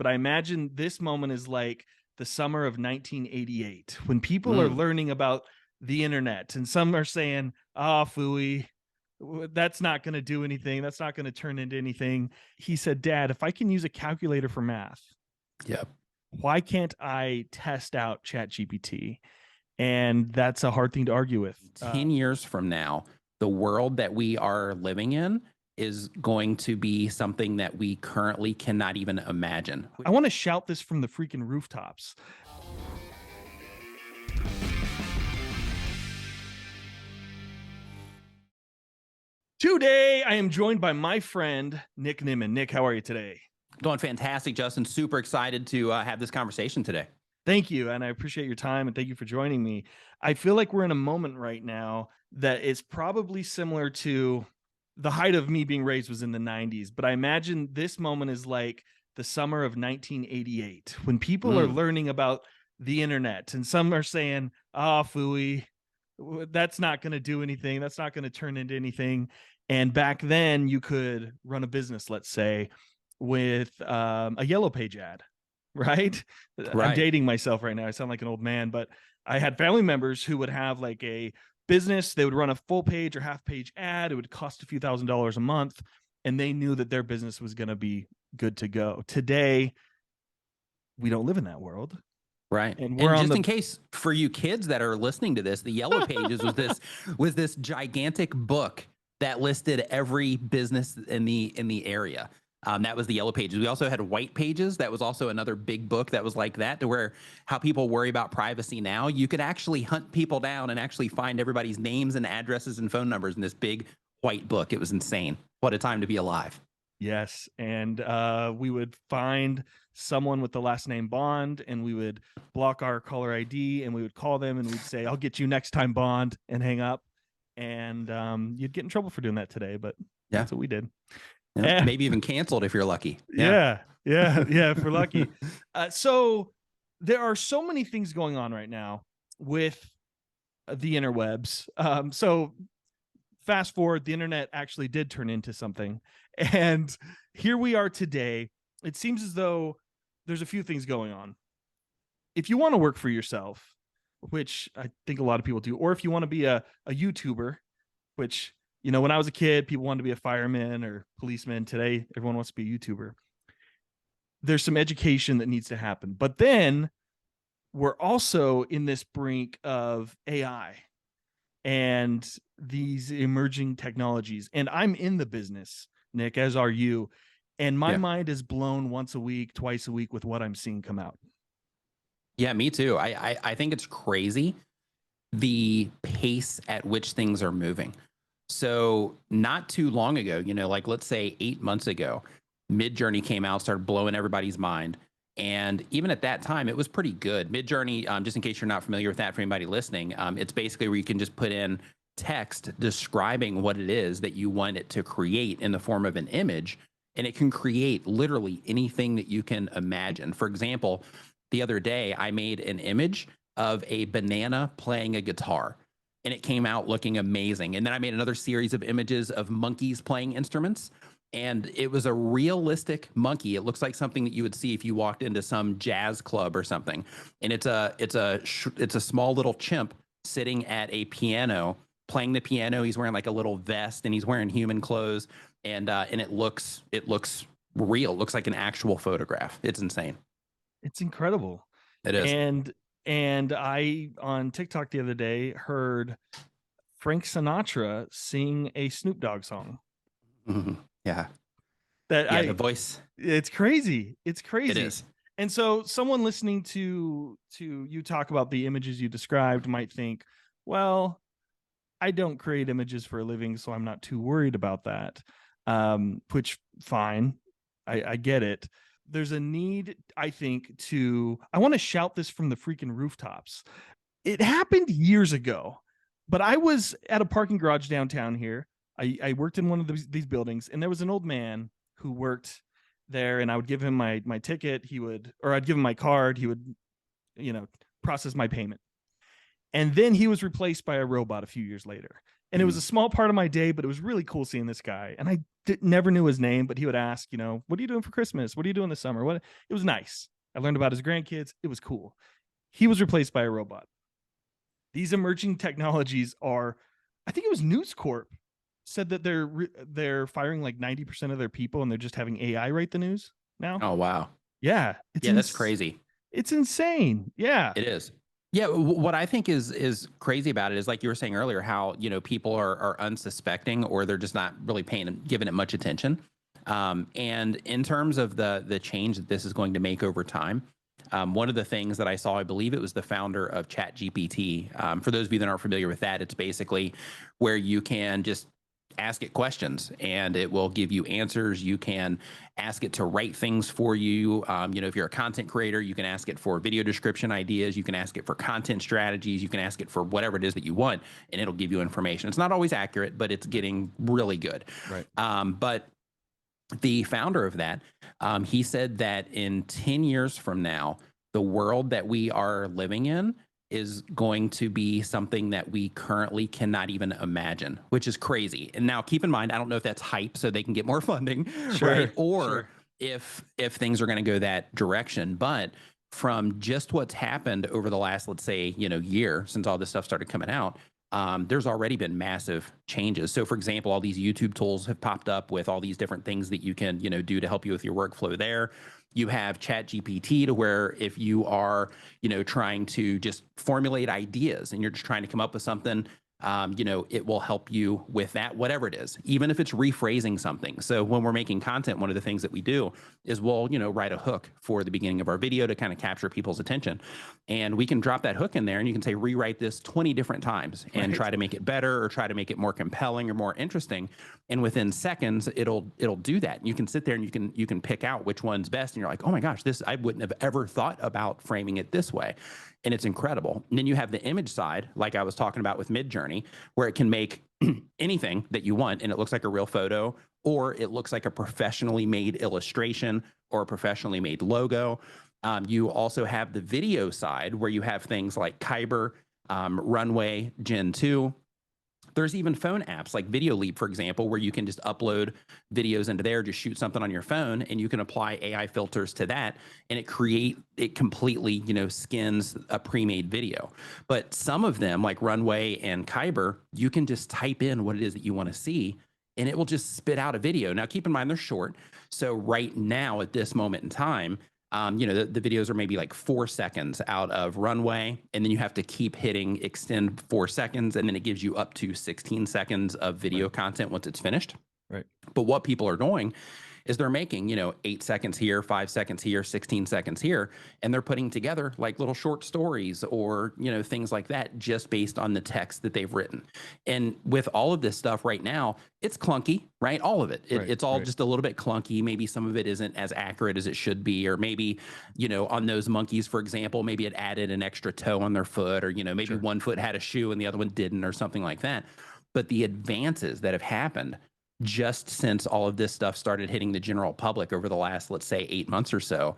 but I imagine this moment is like the summer of 1988 when people are learning about the internet, and some are saying, "Ah, phooey, that's not going to do anything. That's not going to turn into anything." He said, "Dad, if I can use a calculator for math, Yep. why can't I test out ChatGPT?" And that's a hard thing to argue with. 10 years from now, the world that we are living in is going to be something that we currently cannot even imagine. I want to shout this from the freaking rooftops. Today, I am joined by my friend, Nick Nimmin. Nick, how are you today? Doing fantastic, Justin. Super excited to have this conversation today. Thank you, and I appreciate your time, and thank you for joining me. I feel like we're in a moment right now that is probably similar to the height of me being raised was in the 90s, but I imagine this moment is like the summer of 1988 when people are learning about the internet, and some are saying, "Ah, phooey, that's not going to do anything. That's not going to turn into anything." And back then, you could run a business, let's say, with a yellow page ad, right? I'm dating myself right now. I sound like an old man, but I had family members who would have like a business. They would run a full page or half page ad. It would cost a few $1,000s a month, and they knew that their business was going to be good to go. Today, we don't live in that world. Right. And we're just in case for you kids that are listening to this, the Yellow Pages was this gigantic book that listed every business in the area. That was the Yellow Pages. We also had White Pages. That was also another big book that was like that, to where how people worry about privacy now. You could actually hunt people down and actually find everybody's names and addresses and phone numbers in this big white book. It was insane. What a time to be alive. Yes. And we would find someone with the last name Bond, and we would block our caller ID, and we would call them and we'd say, "I'll get you next time, Bond," and hang up. And you'd get in trouble for doing that today, but that's what we did. Yeah, maybe even canceled if you're lucky. Yeah. If we're lucky. So there are so many things going on right now with the interwebs. So fast forward, the internet actually did turn into something. And here we are today. It seems as though there's a few things going on. If you want to work for yourself, which I think a lot of people do, or if you want to be a YouTuber, which, you know, when I was a kid, people wanted to be a fireman or policeman. Today, everyone wants to be a YouTuber. There's some education that needs to happen. But then we're also in this brink of AI and these emerging technologies. And I'm in the business, Nick, as are you. And my mind is blown once a week, twice a week with what I'm seeing come out. Yeah, me too. I think it's crazy the pace at which things are moving. So not too long ago, you know, like let's say 8 months ago, Midjourney came out, started blowing everybody's mind. And even at that time, it was pretty good. Midjourney, just in case you're not familiar with that for anybody listening, it's basically where you can just put in text describing what it is that you want it to create in the form of an image. And it can create literally anything that you can imagine. For example, the other day, I made an image of a banana playing a guitar, and it came out looking amazing. And then I made another series of images of monkeys playing instruments, and it was a realistic monkey. It looks like something that you would see if you walked into some jazz club or something. And it's a small little chimp sitting at a piano playing the piano. He's wearing like a little vest, and he's wearing human clothes, and it looks real. It looks like an actual photograph. It's insane. It's incredible. It is. And I, on TikTok the other day, heard Frank Sinatra sing a Snoop Dogg song. Yeah. The voice. It's crazy. It's crazy. It is. And so someone listening to you talk about the images you described might think, well, I don't create images for a living, so I'm not too worried about that. Which, fine. I get it. There's a need, I think, I want to shout this from the freaking rooftops. It happened years ago, but I was at a parking garage downtown here. I worked in one of these buildings, and there was an old man who worked there, and I would give him my ticket. I'd give him my card. He would, process my payment. And then he was replaced by a robot a few years later. And it was a small part of my day, but it was really cool seeing this guy. And never knew his name, but he would ask, you know, what are you doing for Christmas? What are you doing this summer? What? It was nice. I learned about his grandkids. It was cool. He was replaced by a robot. These emerging technologies are, I think it was News Corp said that they're firing like 90% of their people and they're just having AI write the news now. Oh, wow. Yeah, Yeah, that's crazy. It's insane. Yeah. It is. Yeah, what I think is crazy about it is like you were saying earlier, how people are unsuspecting or they're just not really giving it much attention. And in terms of the change that this is going to make over time, one of the things that I saw, I believe it was the founder of ChatGPT. For those of you that aren't familiar with that, it's basically where you can just ask it questions and it will give you answers. You can ask it to write things for you. If you're a content creator, you can ask it for video description ideas. You can ask it for content strategies. You can ask it for whatever it is that you want, and it'll give you information. It's not always accurate, but it's getting really good. Right. But the founder of that, he said that in 10 years from now, the world that we are living in is going to be something that we currently cannot even imagine, which is crazy. And now keep in mind, I don't know if that's hype so they can get more funding, right? Or if things are going to go that direction. But from just what's happened over the last, let's say, year since all this stuff started coming out, there's already been massive changes. So for example, all these YouTube tools have popped up with all these different things that you can, do to help you with your workflow there. You have ChatGPT to where if you are, trying to just formulate ideas and you're just trying to come up with something, it will help you with that, whatever it is, even if it's rephrasing something. So when we're making content, one of the things that we do is we'll, write a hook for the beginning of our video to kind of capture people's attention. And we can drop that hook in there and you can say, rewrite this 20 different times and try to make it better or try to make it more compelling or more interesting. And within seconds, it'll do that. You can sit there and you can pick out which one's best. And you're like, oh my gosh, I wouldn't have ever thought about framing it this way. And it's incredible. And then you have the image side, like I was talking about with Midjourney, where it can make anything that you want and it looks like a real photo, or it looks like a professionally made illustration or a professionally made logo. You also have the video side where you have things like Kyber, Runway, Gen 2. There's even phone apps like Video Leap, for example, where you can just upload videos into there, just shoot something on your phone, and you can apply AI filters to that, and it completely, skins a pre-made video. But some of them, like Runway and Kyber, you can just type in what it is that you want to see, and it will just spit out a video. Now, keep in mind, they're short. So right now, at this moment in time, the videos are maybe like 4 seconds out of Runway, and then you have to keep hitting extend 4 seconds, and then it gives you up to 16 seconds of video content once it's finished. Right. But what people are doing is they're making, 8 seconds here, 5 seconds here, 16 seconds here, and they're putting together like little short stories or, things like that just based on the text that they've written. And with all of this stuff right now, it's clunky, right? All of it. It's all just a little bit clunky. Maybe some of it isn't as accurate as it should be, or maybe, on those monkeys, for example, maybe it added an extra toe on their foot, or, maybe one foot had a shoe and the other one didn't, or something like that. But the advances that have happened just since all of this stuff started hitting the general public over the last, let's say, 8 months or so,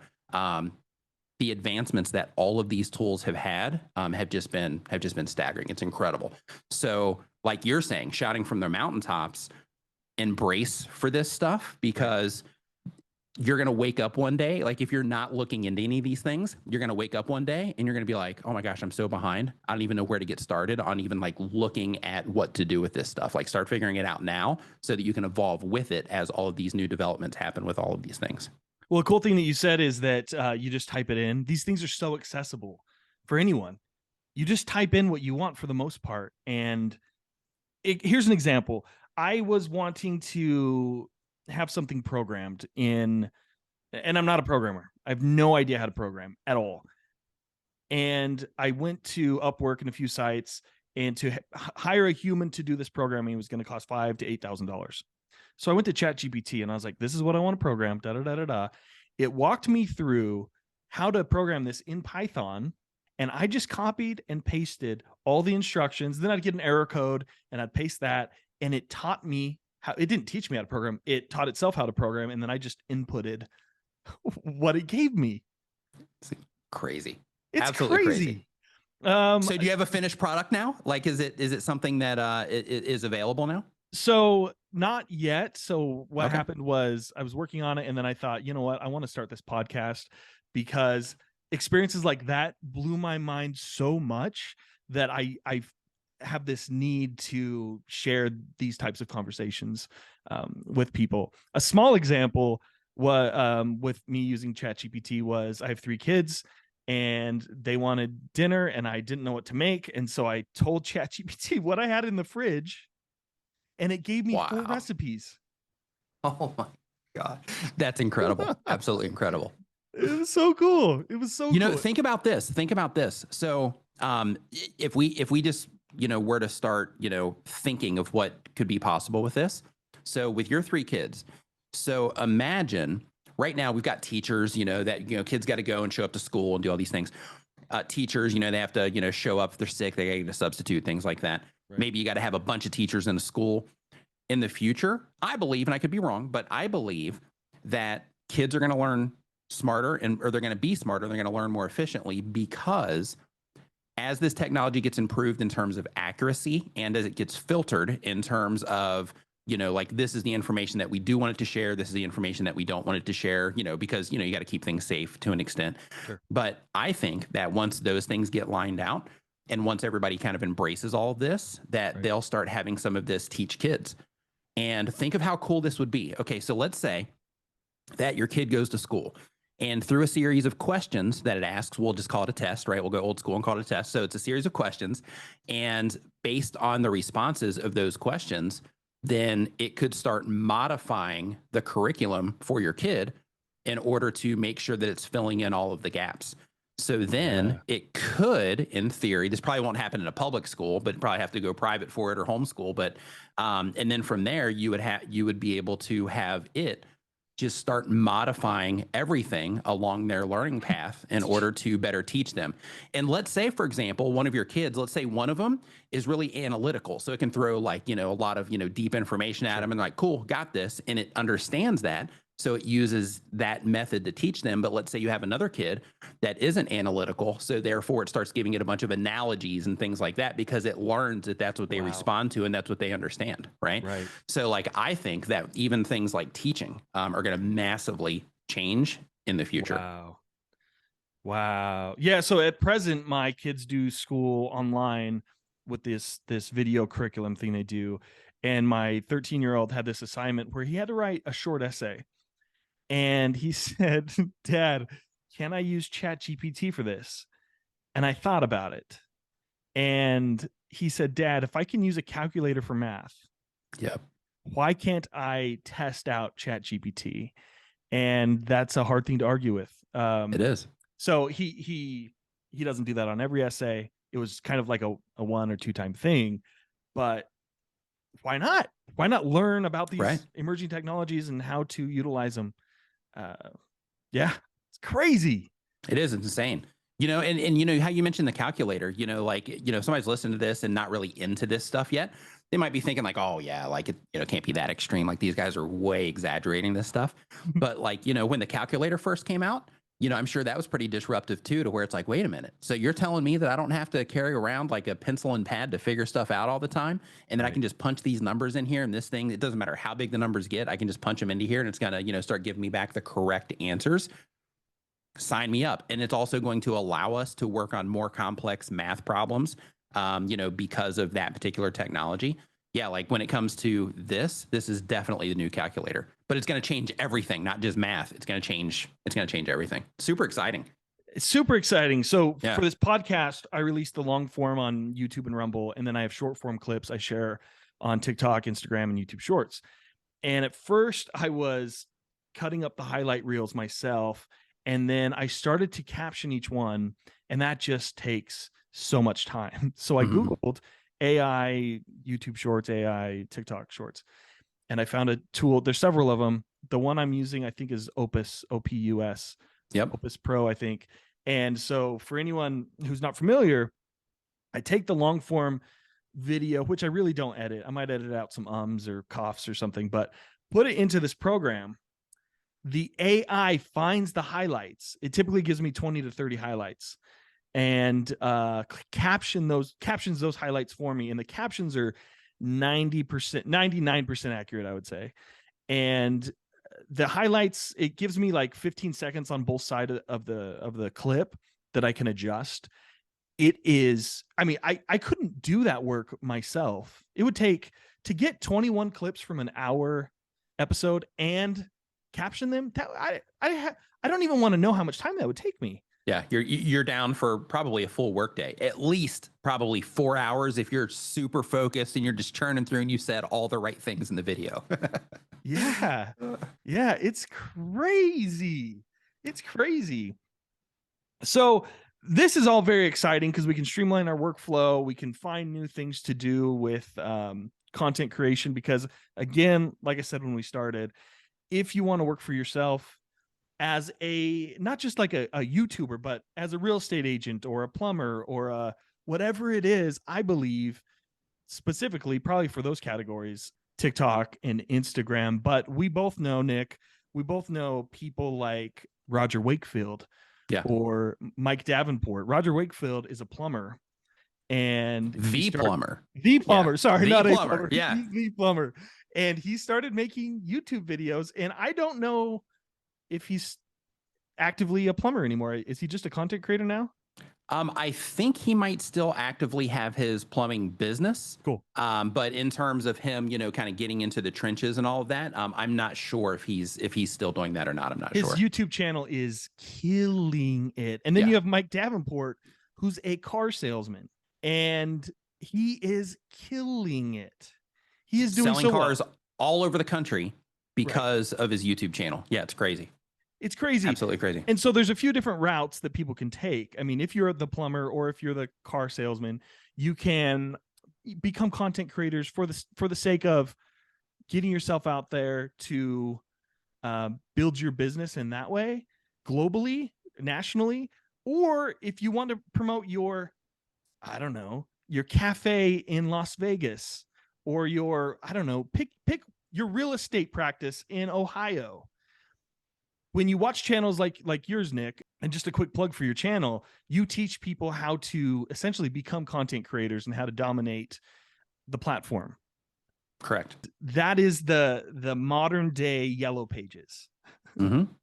the advancements that all of these tools have had have just been staggering. It's incredible. So, like you're saying, shouting from the mountaintops, embrace for this stuff, because you're going to wake up one day, like if you're not looking into any of these things, you're going to wake up one day and you're going to be like, oh my gosh, I'm so behind. I don't even know where to get started on even like looking at what to do with this stuff. Like start figuring it out now so that you can evolve with it as all of these new developments happen with all of these things. Well, the cool thing that you said is that you just type it in. These things are so accessible for anyone. You just type in what you want for the most part. And here's an example. I was wanting to have something programmed in, and I'm not a programmer. I have no idea how to program at all. And I went to Upwork and a few sites, and to hire a human to do this programming was going to cost $5,000 to $8,000. So I went to ChatGPT and I was like, this is what I want to program, da, da, da, da, da. It walked me through how to program this in Python. And I just copied and pasted all the instructions. Then I'd get an error code and I'd paste that. And it taught me how. It didn't teach me how to program. It taught itself how to program. And then I just inputted what it gave me. It's crazy. It's absolutely crazy. So do you have a finished product now? Like, is it something that is available now? So not yet. So what Okay. happened was I was working on it, and then I thought, you know what, I want to start this podcast because experiences like that blew my mind so much that I have this need to share these types of conversations with people. A small example with me using ChatGPT was I have 3 kids and they wanted dinner and I didn't know what to make. And so I told ChatGPT what I had in the fridge and it gave me 4 Wow. recipes. Oh my God. That's incredible. Absolutely incredible. It was so cool. It was so You know, cool. think about this. Think about this. So, if we just, were to start, thinking of what could be possible with this. So, with your 3 kids, so imagine right now we've got teachers, that kids got to go and show up to school and do all these things. Teachers, they have to, show up if they're sick, they got to get a substitute, things like that. Right. Maybe you got to have a bunch of teachers in a school. In the future, I believe, and I could be wrong, but I believe that kids are going to learn smarter or they're going to be smarter. They're going to learn more efficiently because as this technology gets improved in terms of accuracy and as it gets filtered in terms of, like this is the information that we do want it to share. This is the information that we don't want it to share, because, you got to keep things safe to an extent. Sure. But I think that once those things get lined out and once everybody kind of embraces all of this, that they'll start having some of this teach kids. And think of how cool this would be. Okay, so let's say that your kid goes to school and through a series of questions that it asks, we'll just call it a test, right? We'll go old school and call it a test. So it's a series of questions. And based on the responses of those questions, then it could start modifying the curriculum for your kid in order to make sure that it's filling in all of the gaps. So then it could, in theory, this probably won't happen in a public school, but probably have to go private for it or homeschool. But and then from there, you would be able to have it just start modifying everything along their learning path in order to better teach them. And let's say, for example, one of your kids, let's say one of them is really analytical. So it can throw like, a lot of, deep information at them and like, cool, got this. And it understands that. So it uses that method to teach them. But let's say you have another kid that isn't analytical. So therefore it starts giving it a bunch of analogies and things like that because it learns that that's what they respond to and that's what they understand. Right. So like, I think that even things like teaching are going to massively change in the future. Wow. Yeah. So at present, my kids do school online with this video curriculum thing they do. And my 13-year-old had this assignment where he had to write a short essay. And he said, Dad, can I use ChatGPT for this? And I thought about it. And he said, Dad, if I can use a calculator for math, why can't I test out ChatGPT? And that's a hard thing to argue with. It is. So he doesn't do that on every essay. It was kind of like a 1 or 2 time thing, but why not? Why not learn about these emerging technologies and how to utilize them? It's crazy. It is insane. And how you mentioned the calculator, somebody's listening to this and not really into this stuff yet. They might be thinking like, oh yeah, like it, can't be that extreme. Like these guys are way exaggerating this stuff. But like, when the calculator first came out, I'm sure that was pretty disruptive too, to where it's like, wait a minute. So you're telling me that I don't have to carry around like a pencil and pad to figure stuff out all the time. And then I can just punch these numbers in here and this thing, it doesn't matter how big the numbers get. I can just punch them into here and it's going to, start giving me back the correct answers. Sign me up. And it's also going to allow us to work on more complex math problems, because of that particular technology. Yeah, like when it comes to this is definitely the new calculator, but it's going to change everything, not just math. It's going to change everything. Super exciting. It's super exciting. So for this podcast, I released the long form on YouTube and Rumble, and then I have short form clips I share on TikTok, Instagram, and YouTube Shorts. And at first I was cutting up the highlight reels myself, and then I started to caption each one, and that just takes so much time. So I Googled AI YouTube Shorts, AI TikTok Shorts, and I found a tool. There's several of them. The one I'm using, I think, is Opus, OPUS. Opus Pro, I think. And so for anyone who's not familiar, I take the long form video, which I really don't edit. I might edit out some ums or coughs or something, but put it into this program. The AI finds the highlights. It typically gives me 20 to 30 highlights and captions those highlights for me. And the captions are 90%, 99% accurate, I would say. And the highlights, it gives me like 15 seconds on both sides of the clip that I can adjust. It is, I mean, I couldn't do that work myself. It would take, to get 21 clips from an hour episode and caption them, that I don't even want to know how much time that would take me. Yeah, you're down for probably a full workday, at least probably 4 hours if you're super focused and you're just churning through and you said all the right things in the video. Yeah. Yeah, it's crazy. It's crazy. So this is all very exciting because we can streamline our workflow. We can find new things to do with content creation because, again, like I said when we started, if you want to work for yourself as a, not just like a YouTuber, but as a real estate agent or a plumber or a whatever it is, I believe specifically probably for those categories, TikTok and Instagram. But we both know, Nick, we both know people like Roger Wakefield Yeah. or Mike Davenport. Roger Wakefield is a plumber, and The plumber. Sorry, The not plumber. a plumber. Yeah. He's the plumber. And he started making YouTube videos, and I don't know if he's actively a plumber anymore. Is he just a content creator now? I think he might still actively have his plumbing business. Cool. But in terms of him, kind of getting into the trenches and all of that, I'm not sure if he's still doing that or not. I'm not His sure. YouTube channel is killing it. And then you have Mike Davenport, who's a car salesman, and he is killing it. He is doing selling so cars well all over the country because of his YouTube channel. Yeah, it's crazy. It's crazy. Absolutely crazy. And so there's a few different routes that people can take. I mean, if you're the plumber or if you're the car salesman, you can become content creators for the sake of getting yourself out there to build your business in that way, globally, nationally. Or if you want to promote your, I don't know, your cafe in Las Vegas, or your, I don't know, pick your real estate practice in Ohio. When you watch channels like yours, Nick, and just a quick plug for your channel, you teach people how to essentially become content creators and how to dominate the platform. Correct. That is the modern day Yellow Pages,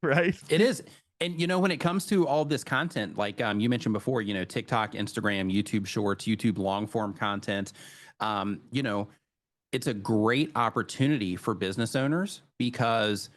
right? It is. And, when it comes to all this content, like you mentioned before, TikTok, Instagram, YouTube Shorts, YouTube long form content, it's a great opportunity for business owners because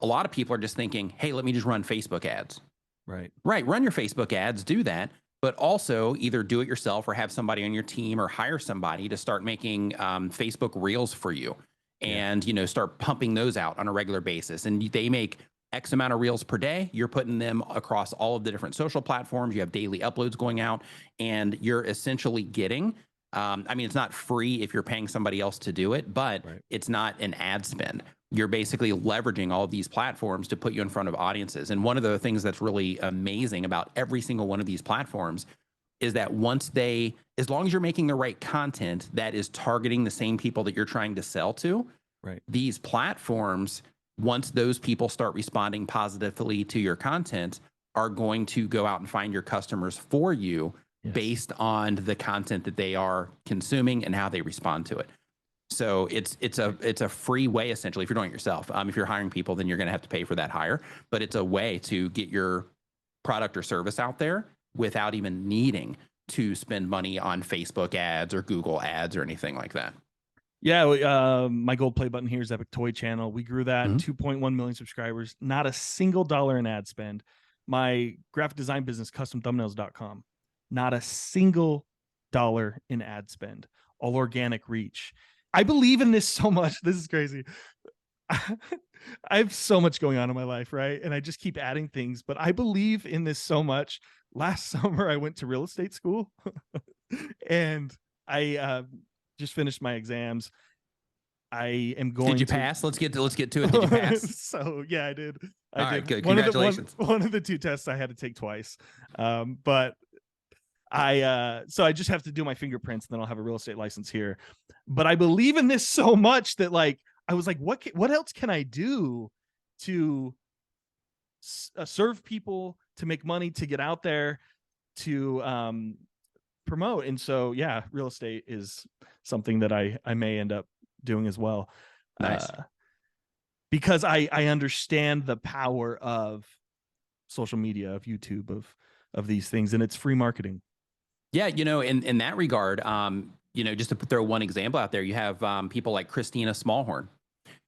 a lot of people are just thinking, hey, let me just run Facebook ads. Right. Run your Facebook ads, do that. But also either do it yourself or have somebody on your team or hire somebody to start making Facebook Reels for you and, start pumping those out on a regular basis. And they make X amount of Reels per day. You're putting them across all of the different social platforms. You have daily uploads going out and you're essentially getting, it's not free if you're paying somebody else to do it, but it's not an ad spend. You're basically leveraging all of these platforms to put you in front of audiences. And one of the things that's really amazing about every single one of these platforms is that as long as you're making the right content that is targeting the same people that you're trying to sell to, these platforms, once those people start responding positively to your content, are going to go out and find your customers for you based on the content that they are consuming and how they respond to it. So it's a free way, essentially, if you're doing it yourself. If you're hiring people, then you're going to have to pay for that hire. But it's a way to get your product or service out there without even needing to spend money on Facebook ads or Google ads or anything like that. Yeah, my gold play button here is Epic Toy Channel. We grew that 2.1 million subscribers, not a single dollar in ad spend. My graphic design business, customthumbnails.com, not a single dollar in ad spend, all organic reach. I believe in this so much. This is crazy. I have so much going on in my life, right? And I just keep adding things, but I believe in this so much. Last summer, I went to real estate school and I just finished my exams. I am going. Did you pass? Let's get to it. Did you pass? So yeah, I did. All right, good. Congratulations. One of the two tests I had to take twice. But so I just have to do my fingerprints and then I'll have a real estate license here. But I believe in this so much that I was like, what else can I do to serve people, to make money, to get out there, to promote. And so, yeah, real estate is something that I may end up doing as well. Nice. Because I understand the power of social media, of YouTube, of these things, and it's free marketing. Yeah, in that regard, just to throw one example out there, you have people like Christina Smallhorn.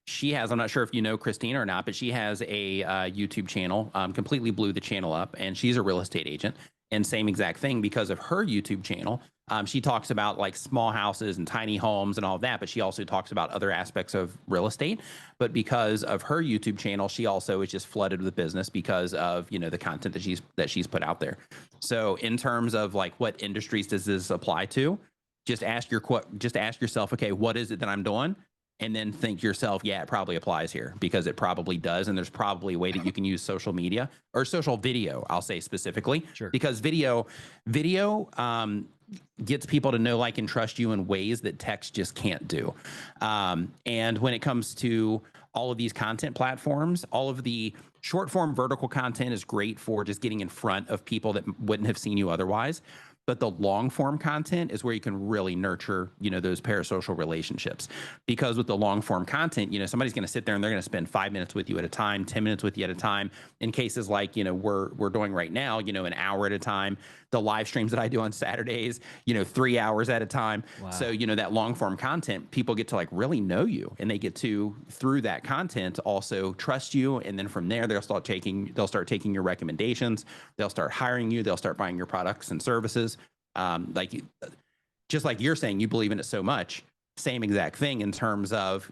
She has, I'm not sure if you know Christina or not, but she has a YouTube channel, completely blew the channel up, and she's a real estate agent. And same exact thing, because of her YouTube channel, she talks about like small houses and tiny homes and all of that, but she also talks about other aspects of real estate. But because of her YouTube channel, she also is just flooded with business because of, the content that she's put out there. So in terms of like what industries does this apply to, just ask yourself, okay, what is it that I'm doing? And then think to yourself, yeah, it probably applies here, because it probably does. And there's probably a way that you can use social media or social video, I'll say specifically, Sure. because video gets people to know, like, and trust you in ways that text just can't do. And when it comes to all of these content platforms, all of the short form vertical content is great for just getting in front of people that wouldn't have seen you otherwise. But the long form content is where you can really nurture, those parasocial relationships. Because with the long form content, somebody's going to sit there and they're going to spend 5 minutes with you at a time, 10 minutes with you at a time. In cases like, we're doing right now, an hour at a time. The live streams that I do on Saturdays, 3 hours at a time. Wow. So, that long form content, people get to like really know you, and they get to, through that content, also trust you. And then from there, they'll start taking your recommendations. They'll start hiring you. They'll start buying your products and services. Just like you're saying, you believe in it so much, same exact thing in terms of,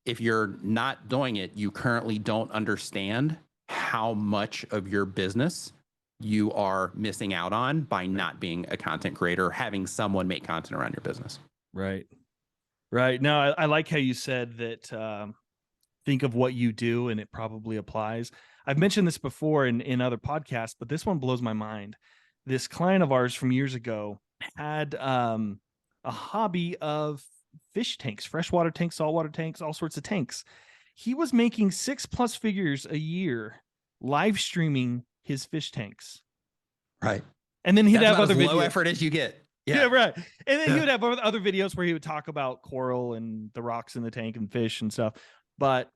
if you're not doing it, you currently don't understand how much of your business you are missing out on by not being a content creator, or having someone make content around your business. Right. No, I like how you said that. Think of what you do and it probably applies. I've mentioned this before in other podcasts, but this one blows my mind. This client of ours from years ago had a hobby of fish tanks, freshwater tanks, saltwater tanks, all sorts of tanks. He was making 6+ figures a year live streaming his fish tanks. Right. And then he'd That's have other videos. Low effort as you get. Yeah, right. And then he would have other videos where he would talk about coral and the rocks in the tank and fish and stuff. But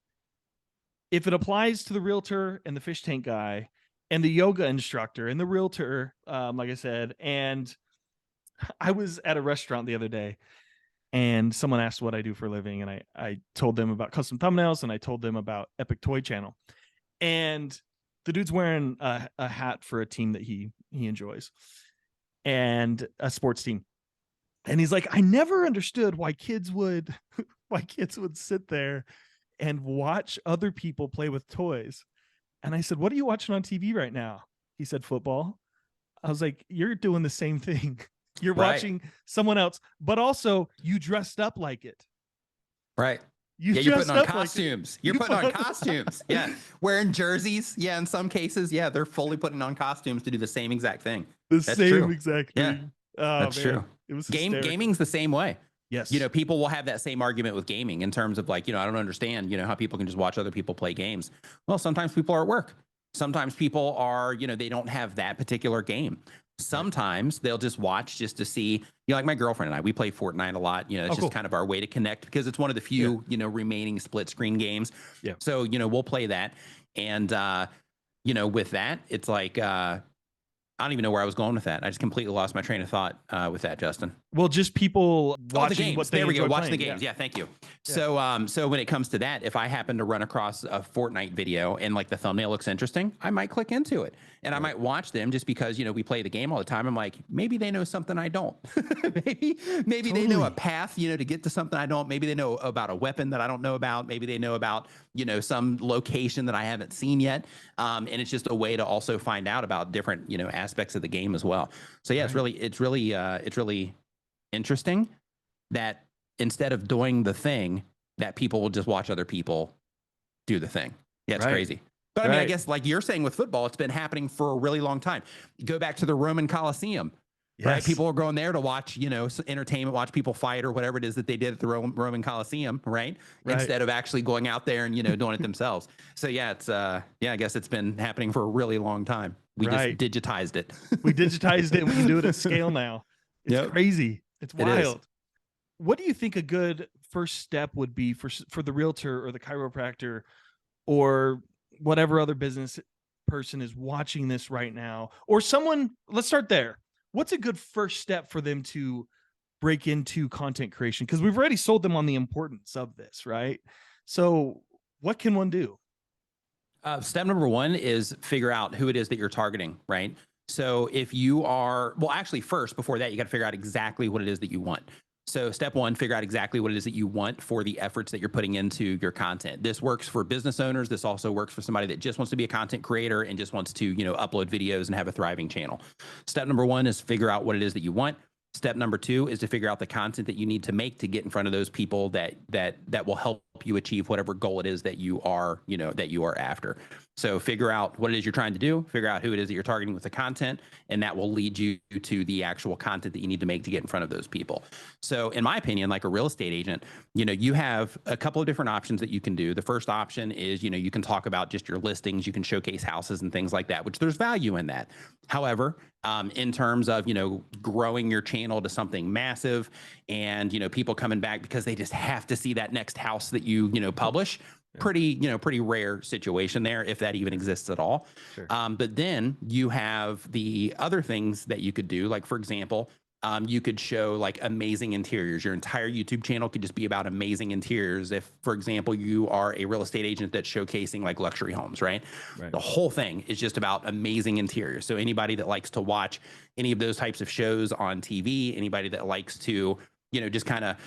if it applies to the realtor and the fish tank guy and the yoga instructor and the realtor, like I said, and I was at a restaurant the other day and someone asked what I do for a living. And I told them about custom thumbnails and I told them about Epic Toy Channel. And the dude's wearing a hat for a team that he enjoys, and a sports team. And he's like, I never understood why kids would sit there and watch other people play with toys. And I said, what are you watching on TV right now? He said, football. I was like, you're doing the same thing. You're watching someone else, but also you dressed up like it. Right. You're putting on costumes. You're putting on costumes. Yeah. Wearing jerseys. Yeah. In some cases, yeah, they're fully putting on costumes to do the same exact thing. That's same exact thing. Yeah. That's true. It was gaming's the same way. Yes. People will have that same argument with gaming in terms of like, I don't understand, how people can just watch other people play games. Well, sometimes people are at work. Sometimes people are, they don't have that particular game. Sometimes they'll just watch just to see, like my girlfriend and I, we play Fortnite a lot. It's just kind of our way to connect, because it's one of the few, remaining split screen games. Yeah. So, we'll play that. And, with that, it's like, I don't even know where I was going with that. I just completely lost my train of thought with that, Justin. Well, just people watching the games. what they there we go. Watch playing. The games. Yeah, thank you. Yeah. So when it comes to that, if I happen to run across a Fortnite video and like the thumbnail looks interesting, I might click into it and I might watch them just because, we play the game all the time. I'm like, maybe they know something I don't. maybe they know a path, to get to something I don't. Maybe they know about a weapon that I don't know about. Maybe they know about, some location that I haven't seen yet. And it's just a way to also find out about different, aspects of the game as well. So yeah, it's really interesting that instead of doing the thing, that people will just watch other people do the thing. Yeah, it's crazy. But I mean, I guess like you're saying with football, it's been happening for a really long time. Go back to the Roman Colosseum, right? People are going there to watch, entertainment, watch people fight or whatever it is that they did at the Roman Colosseum, right? Instead of actually going out there and, doing it themselves. So yeah, it's, I guess it's been happening for a really long time. We just digitized it. We digitized it. We can do it at scale now. It's Yep. crazy. It's It is. wild. What do you think a good first step would be for the realtor or the chiropractor or whatever other business person is watching this right now, or someone? Let's start there. What's a good first step for them to break into content creation? Because we've already sold them on the importance of this, right? So what can one do? Step number one is figure out who it is that you're targeting, right? So if you are, well, actually, first, before that, you got to figure out exactly what it is that you want. So step one, figure out exactly what it is that you want for the efforts that you're putting into your content. This works for business owners. This also works for somebody that just wants to be a content creator and just wants to, upload videos and have a thriving channel. Step number one is figure out what it is that you want. Step number two is to figure out the content that you need to make to get in front of those people that will help you achieve whatever goal it is that you are, that you are after. So figure out what it is you're trying to do, figure out who it is that you're targeting with the content, and that will lead you to the actual content that you need to make to get in front of those people. So in my opinion, like a real estate agent, you have a couple of different options that you can do. The first option is, you can talk about just your listings, you can showcase houses and things like that, which there's value in that. However, in terms of, growing your channel to something massive and, people coming back because they just have to see that next house that you publish, pretty rare situation there, if that even exists at all. Sure. But then you have the other things that you could do. Like, for example, you could show like amazing interiors. Your entire YouTube channel could just be about amazing interiors. If, for example, you are a real estate agent that's showcasing like luxury homes, right? The whole thing is just about amazing interiors. So anybody that likes to watch any of those types of shows on TV, anybody that likes to, just kind of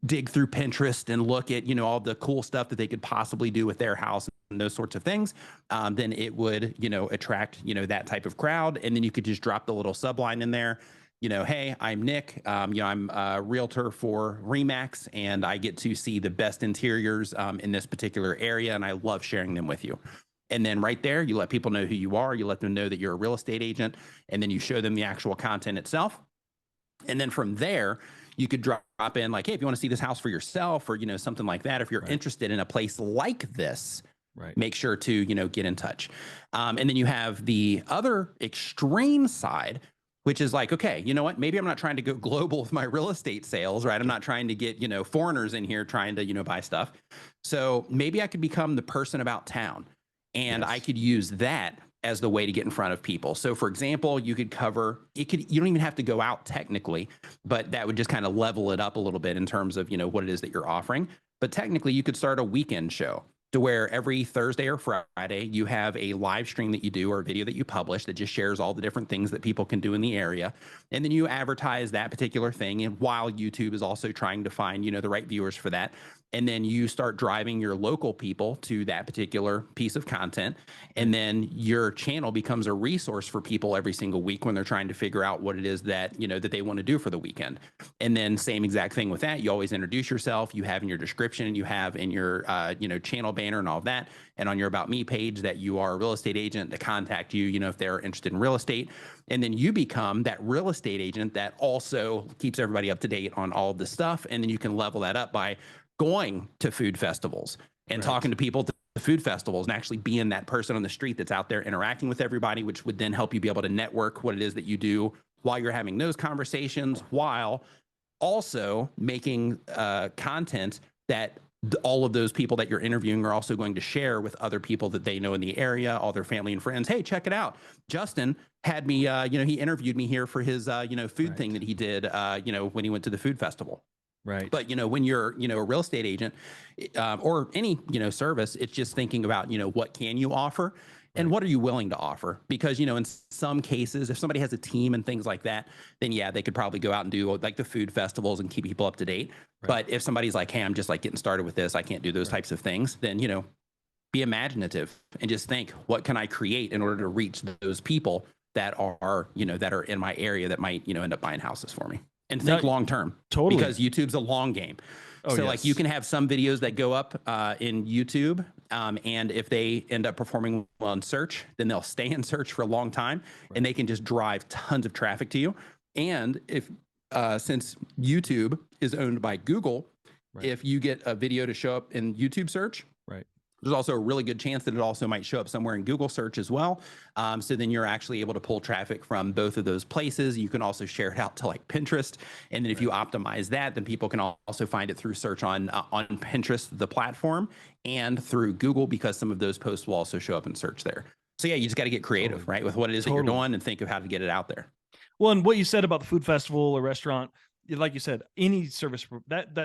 dig through Pinterest and look at, all the cool stuff that they could possibly do with their house and those sorts of things, then it would, attract, that type of crowd. And then you could just drop the little subline in there. Hey, I'm Nick. I'm a realtor for Remax, and I get to see the best interiors in this particular area, and I love sharing them with you. And then right there, you let people know who you are. You let them know that you're a real estate agent, and then you show them the actual content itself. And then from there, you could drop in like, hey, if you want to see this house for yourself or, something like that, if you're interested in a place like this, make sure to, get in touch. And then you have the other extreme side, which is like, okay, you know what? Maybe I'm not trying to go global with my real estate sales, right? I'm not trying to get, foreigners in here trying to, buy stuff. So maybe I could become the person about town, and I could use that as the way to get in front of people. So for example, you could cover, you don't even have to go out technically, but that would just kind of level it up a little bit in terms of, what it is that you're offering. But technically you could start a weekend show to where every Thursday or Friday you have a live stream that you do or a video that you publish that just shares all the different things that people can do in the area. And then you advertise that particular thing. And while YouTube is also trying to find, the right viewers for that. And then you start driving your local people to that particular piece of content. And then your channel becomes a resource for people every single week when they're trying to figure out what it is that, that they want to do for the weekend. And then same exact thing with that. You always introduce yourself. You have in your description, you have in your, channel banner and all of that. And on your About Me page that you are a real estate agent to contact you, if they're interested in real estate. And then you become that real estate agent that also keeps everybody up to date on all of this stuff. And then you can level that up by going to food festivals and talking to people at the food festivals and actually being that person on the street that's out there interacting with everybody, which would then help you be able to network what it is that you do while you're having those conversations, while also making content that all of those people that you're interviewing are also going to share with other people that they know in the area, all their family and friends. Hey, check it out. Justin had me, he interviewed me here for his, food thing that he did, when he went to the food festival. Right. But, when you're, a real estate agent or any, service, it's just thinking about, what can you offer and what are you willing to offer? Because, in some cases, if somebody has a team and things like that, then yeah, they could probably go out and do like the food festivals and keep people up to date. But if somebody's like, hey, I'm just like getting started with this, I can't do those types of things, then, be imaginative and just think, what can I create in order to reach those people that are, that are in my area that might, end up buying houses for me? And think long term, because YouTube's a long game. Like you can have some videos that go up in YouTube, and if they end up performing well in search, then they'll stay in search for a long time, and they can just drive tons of traffic to you. And if since YouTube is owned by Google, if you get a video to show up in YouTube search, There's also a really good chance that it also might show up somewhere in Google search as well. So then you're actually able to pull traffic from both of those places. You can also share it out to like Pinterest. And then if you optimize that, then people can also find it through search on Pinterest, the platform, and through Google, because some of those posts will also show up in search there. So yeah, you just got to get creative, Totally. right? With what it is that you're doing, and think of how to get it out there. Well, and what you said about the food festival or restaurant, like you said, any service that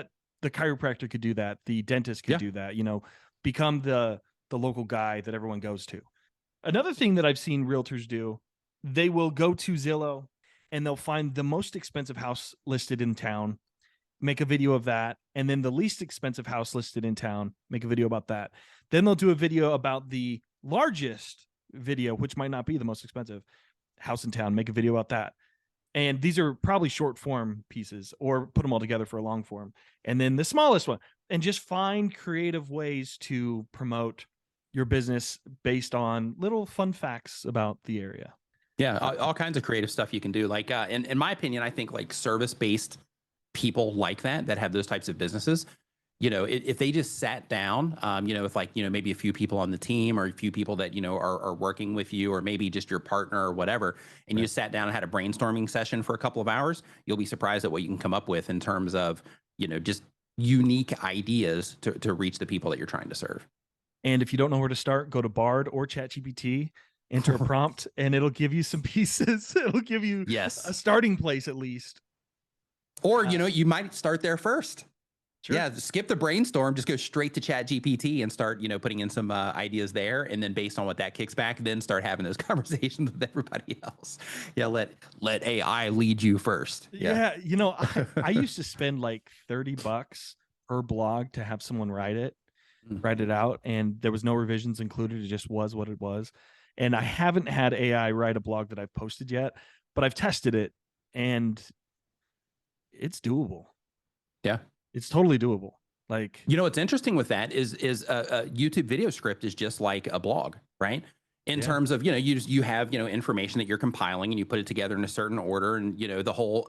the chiropractor could do that, the dentist could do that, you know, become the local guy that everyone goes to. Another thing that I've seen realtors do, they will go to Zillow and they'll find the most expensive house listed in town, make a video of that, and then the least expensive house listed in town, make a video about that. Then they'll do a video about the largest video, which might not be the most expensive house in town, make a video about that. And these are probably short form pieces, or put them all together for a long form. And then the smallest one, and just find creative ways to promote your business based on little fun facts about the area. Yeah, all kinds of creative stuff you can do. Like, in my opinion, I think like service-based people like that have those types of businesses, you know, if they just sat down, you know, with like, you know, maybe a few people on the team, or a few people that, you know, are working with you, or maybe just your partner or whatever, and you just sat down and had a brainstorming session for a couple of hours, you'll be surprised at what you can come up with in terms of, you know, just unique ideas to reach the people that you're trying to serve. And if you don't know where to start, go to Bard or ChatGPT, enter a prompt, and it'll give you some pieces. It'll give you a starting place at least. Or, you know, you might start there first. Sure. Yeah, skip the brainstorm, just go straight to ChatGPT and start, you know, putting in some ideas there, and then based on what that kicks back, then start having those conversations with everybody else. Yeah, let AI lead you first. Yeah, you know, I used to spend like $30 per blog to have someone write it out, and there was no revisions included. It just was what it was. And I haven't had AI write a blog that I've posted yet, but I've tested it, and it's doable. Yeah. It's totally doable. Like, you know, what's interesting with that is a YouTube video script is just like a blog, right? In terms of, you know, you have, you know, information that you're compiling, and you put it together in a certain order. And, you know, the whole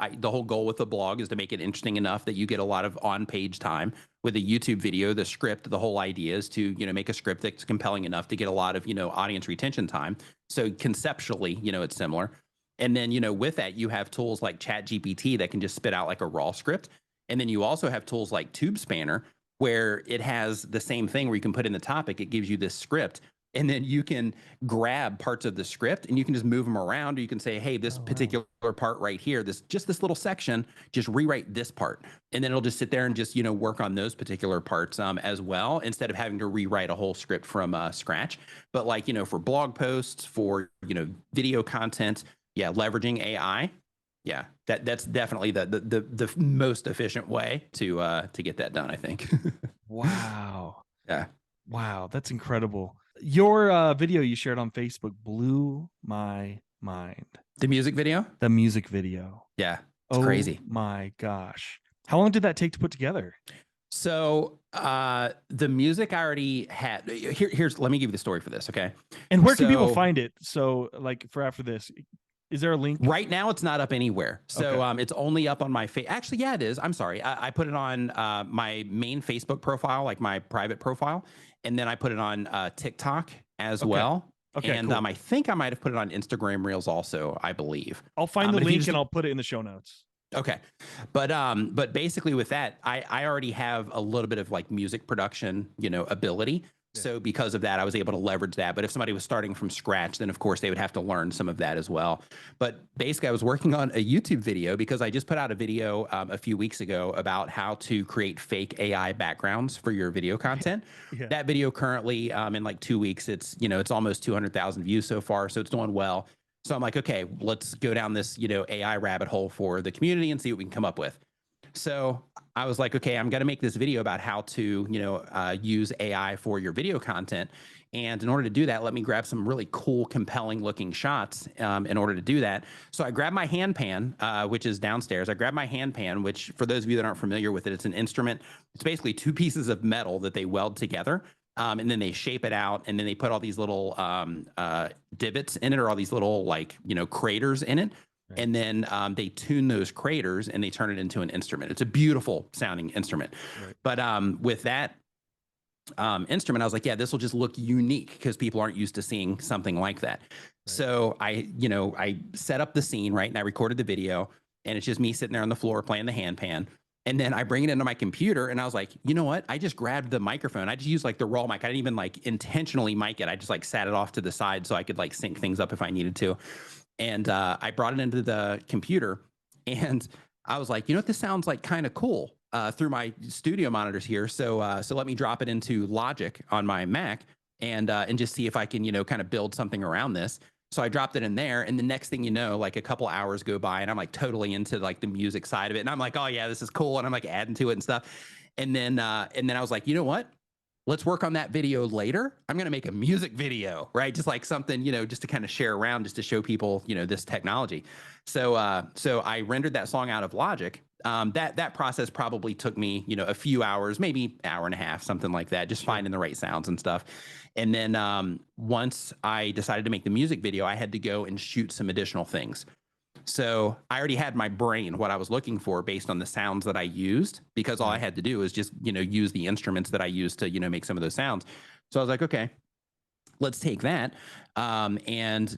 goal with the blog is to make it interesting enough that you get a lot of on-page time. With a YouTube video, the script, the whole idea is to, you know, make a script that's compelling enough to get a lot of, you know, audience retention time. So conceptually, you know, it's similar. And then, you know, with that, you have tools like ChatGPT that can just spit out like a raw script. And then you also have tools like TubeSpanner, where it has the same thing, where you can put in the topic, it gives you this script, and then you can grab parts of the script and you can just move them around. Or you can say, hey, this particular part right here, this little section, just rewrite this part. And then it'll just sit there and just, you know, work on those particular parts as well, instead of having to rewrite a whole script from scratch. But like, you know, for blog posts, for, you know, video content, yeah, leveraging AI. Yeah, that's definitely the most efficient way to get that done, I think. wow. Yeah. Wow, that's incredible. Your video you shared on Facebook blew my mind. The music video? The music video. Yeah, it's crazy. My gosh. How long did that take to put together? So the music I already had. Here's let me give you the story for this, okay? And where can people find it? So like for after this, is there a link? Right now, it's not up anywhere. So it's only up on my Actually, yeah, it is. I'm sorry. I put it on my main Facebook profile, like my private profile. And then I put it on TikTok as well. Okay. And cool. I think I might have put it on Instagram Reels also, I believe. I'll find the link and I'll put it in the show notes. Okay. But basically with that, I already have a little bit of like music production, you know, ability. So because of that, I was able to leverage that. But if somebody was starting from scratch, then of course they would have to learn some of that as well. But basically I was working on a YouTube video because I just put out a video a few weeks ago about how to create fake AI backgrounds for your video content. That video currently in like 2 weeks, it's, you know, it's almost 200,000 views so far. So it's doing well. So I'm like, okay, let's go down this, you know, AI rabbit hole for the community and see what we can come up with. So I was like, okay, I'm going to make this video about how to, you know, use AI for your video content. And in order to do that, let me grab some really cool, compelling looking shots in order to do that. So I grabbed my hand pan, which is downstairs. I grabbed my hand pan, which for those of you that aren't familiar with it, it's an instrument. It's basically two pieces of metal that they weld together. And then they shape it out, and then they put all these little divots in it, or all these little, like, you know, craters in it. Right. And then they tune those craters and they turn it into an instrument. It's a beautiful sounding instrument. Right. But with that, instrument. I was like, yeah, this will just look unique because people aren't used to seeing something like that. Right. So I set up the scene, right? And I recorded the video, and it's just me sitting there on the floor playing the handpan. And then I bring it into my computer, and I was like, you know what? I just grabbed the microphone. I just used like the raw mic. I didn't even like intentionally mic it. I just like sat it off to the side so I could like sync things up if I needed to. And I brought it into the computer, and I was like, you know what? This sounds like kind of cool through my studio monitors here. So let me drop it into Logic on my Mac and just see if I can, kind of build something around this. So I dropped it in there, and the next thing you know, like a couple hours go by, and I'm like totally into like the music side of it, and I'm like, oh yeah, this is cool, and I'm like adding to it and stuff. And then I was like, you know what? Let's work on that video later. I'm going to make a music video, right? Just like something, just to kind of share around, just to show people, this technology. So I rendered that song out of Logic. That process probably took me, a few hours, maybe hour and a half, something like that, just finding the right sounds and stuff. And then once I decided to make the music video, I had to go and shoot some additional things. So I already had my brain what I was looking for based on the sounds that I used, because all I had to do was just, use the instruments that I used to, make some of those sounds. So I was like, okay, let's take that and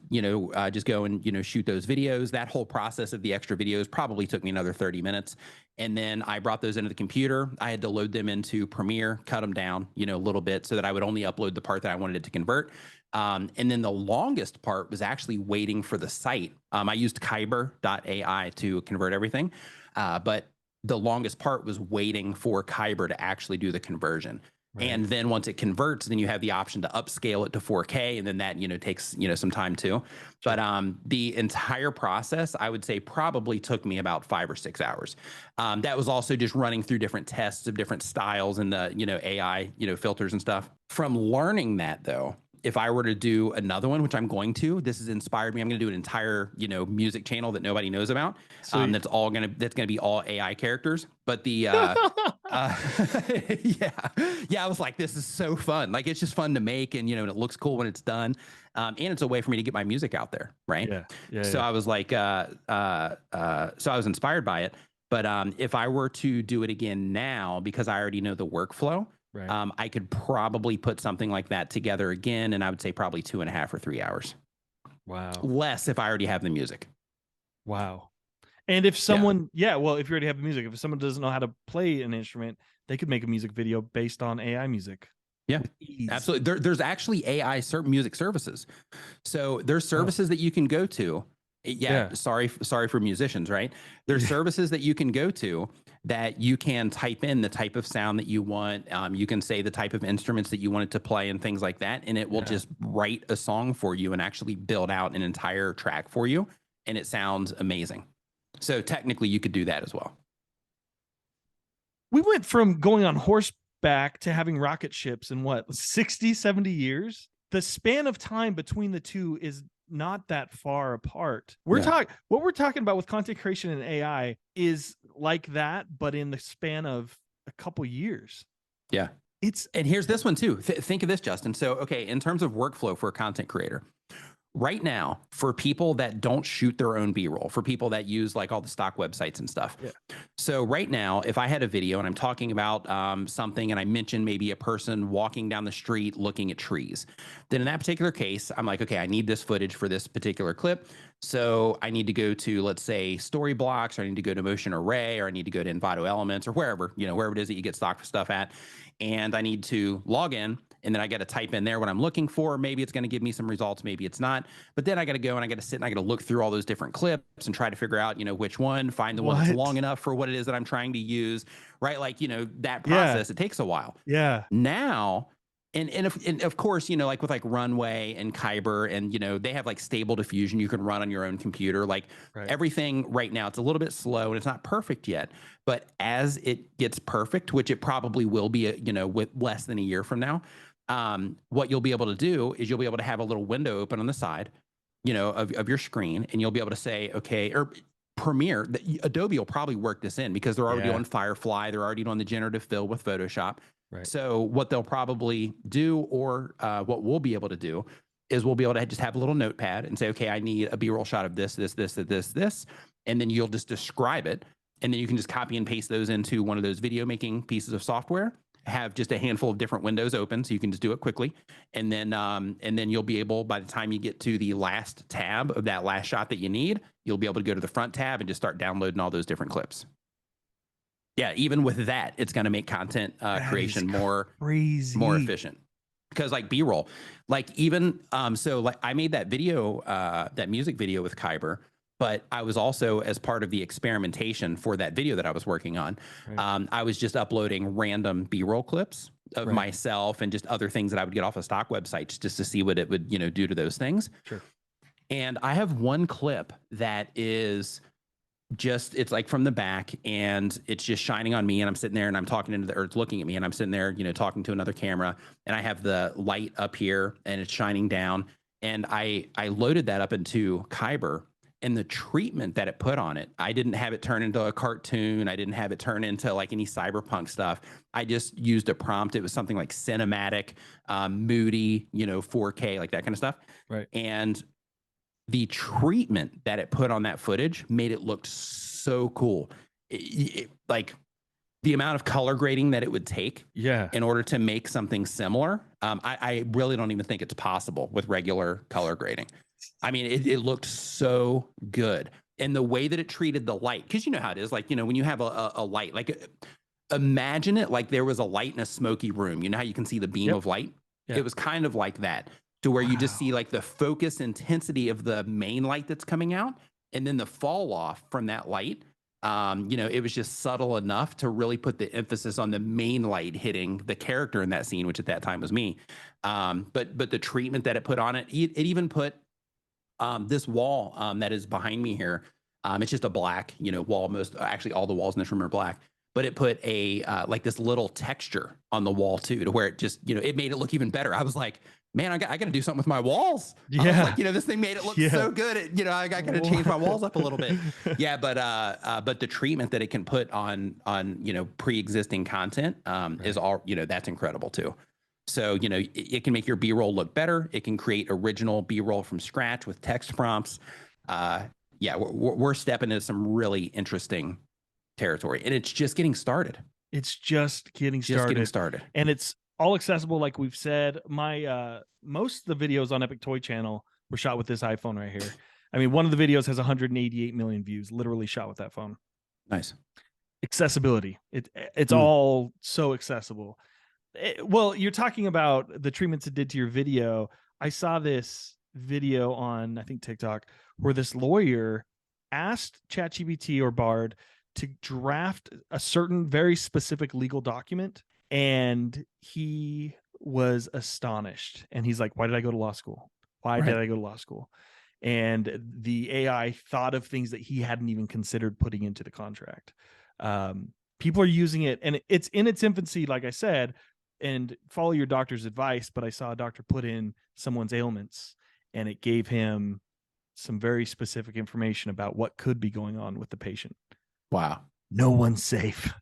just go and shoot those videos. That whole process of the extra videos probably took me another 30 minutes. And then I brought those into the computer. I had to load them into Premiere, cut them down a little bit so that I would only upload the part that I wanted it to convert. And then the longest part was actually waiting for the site. I used Kyber.ai to convert everything, but the longest part was waiting for Kyber to actually do the conversion. Right. And then once it converts, then you have the option to upscale it to 4K, and then that takes some time too. Sure. But the entire process, I would say, probably took me about 5 or 6 hours. That was also just running through different tests of different styles and the AI filters and stuff. From learning that though, if I were to do another one, which I'm going to, this has inspired me. I'm going to do an entire, music channel that nobody knows about. That's going to be all AI characters. But the, yeah, I was like, this is so fun. Like, it's just fun to make, and and it looks cool when it's done. And it's a way for me to get my music out there, right? Yeah. So I was like, so I was inspired by it. But if I were to do it again now, because I already know the workflow. Right. I could probably put something like that together again, and I would say probably 2.5 or 3 hours. Wow. Less if I already have the music. Wow. And if someone, well, if you already have the music, if someone doesn't know how to play an instrument, they could make a music video based on AI music. Yeah, absolutely. There's actually AI music services. So there's services that you can go to. Yeah. Sorry for musicians, right? There's services that you can go to that you can type in the type of sound that you want. You can say the type of instruments that you want it to play and things like that. And it will just write a song for you and actually build out an entire track for you. And it sounds amazing. So technically you could do that as well. We went from going on horseback to having rocket ships in 60, 70 years? The span of time between the two is not that far apart. What we're talking about with content creation and AI is like that, but in the span of a couple years. Yeah. And here's this one too. Think of this, Justin. So, okay, in terms of workflow for a content creator, right now, for people that don't shoot their own B-roll, for people that use like all the stock websites and stuff. Yeah. So right now, if I had a video and I'm talking about something and I mention maybe a person walking down the street looking at trees, then in that particular case, I'm like, okay, I need this footage for this particular clip. So I need to go to, let's say, Storyblocks, or I need to go to Motion Array, or I need to go to Envato Elements, or wherever it is that you get stock stuff at. And I need to log in, and then I got to type in there what I'm looking for. Maybe it's going to give me some results, maybe it's not. But then I got to go and I got to sit and I got to look through all those different clips and try to figure out, which one, find the one that's long enough for what it is that I'm trying to use, right? Like, that process, it takes a while. Yeah. Now, and of course, like with like Runway and Kyber, and they have like stable diffusion you can run on your own computer. Like everything right now, it's a little bit slow and it's not perfect yet. But as it gets perfect, which it probably will be, with less than a year from now, what you'll be able to do is you'll be able to have a little window open on the side, of your screen, and you'll be able to say, okay, or Premiere, Adobe will probably work this in because they're already on Firefly, they're already on the generative fill with Photoshop. Right. So what they'll probably do, or what we'll be able to do, is we'll be able to just have a little notepad and say, okay, I need a B-roll shot of this, and then you'll just describe it, and then you can just copy and paste those into one of those video making pieces of software, have just a handful of different windows open, so you can just do it quickly. And then you'll be able, by the time you get to the last tab of that last shot that you need, you'll be able to go to the front tab and just start downloading all those different clips. Yeah, even with that, it's going to make content creation more efficient. Because like B-roll, like even so like I made that video, that music video with Kyber, but I was also, as part of the experimentation for that video that I was working on, I was just uploading random B-roll clips of myself and just other things that I would get off of stock websites just to see what it would, do to those things. Sure. And I have one clip that is just, it's like from the back and it's just shining on me, and I'm sitting there and I'm talking into the, or it's looking at me and I'm sitting there, talking to another camera, and I have the light up here and it's shining down. And I loaded that up into Kyber, and the treatment that it put on it, I didn't have it turn into a cartoon. I didn't have it turn into like any cyberpunk stuff. I just used a prompt. It was something like cinematic, moody, 4K, like that kind of stuff. Right. And the treatment that it put on that footage made it look so cool. Like the amount of color grading that it would take in order to make something similar. I really don't even think it's possible with regular color grading. I mean, it looked so good. And the way that it treated the light, because you know how it is, like, when you have a light, like imagine it like there was a light in a smoky room. You know how you can see the beam of light? It was kind of like that, to where you just see like the focus intensity of the main light that's coming out, and then the fall off from that light. It was just subtle enough to really put the emphasis on the main light hitting the character in that scene, which at that time was me. But the treatment that it put on it, it even put this wall that is behind me here. It's just a black, wall. Actually, all the walls in this room are black. But it put a like this little texture on the wall too, to where it just, it made it look even better. I was like, man, I got to do something with my walls. I was like, this thing made it look so good. I got to change my walls up a little bit. But the treatment that it can put on pre-existing content is all, that's incredible too. So, it can make your B-roll look better. It can create original B-roll from scratch with text prompts. We're stepping into some really interesting territory, and it's just getting started. It's just getting started. And it's all accessible, like we've said. My most of the videos on Epic Toy Channel were shot with this iPhone right here. I mean, one of the videos has 188 million views, literally shot with that phone. Nice. Accessibility. It's all so accessible. Well, you're talking about the treatments it did to your video. I saw this video on, I think, TikTok, where this lawyer asked ChatGPT or Bard to draft a certain very specific legal document, and he was astonished. And he's like, why did I go to law school? Why did I go to law school? And the AI thought of things that he hadn't even considered putting into the contract. People are using it, and it's in its infancy, like I said, and follow your doctor's advice. But I saw a doctor put in someone's ailments, and it gave him some very specific information about what could be going on with the patient. Wow. No one's safe.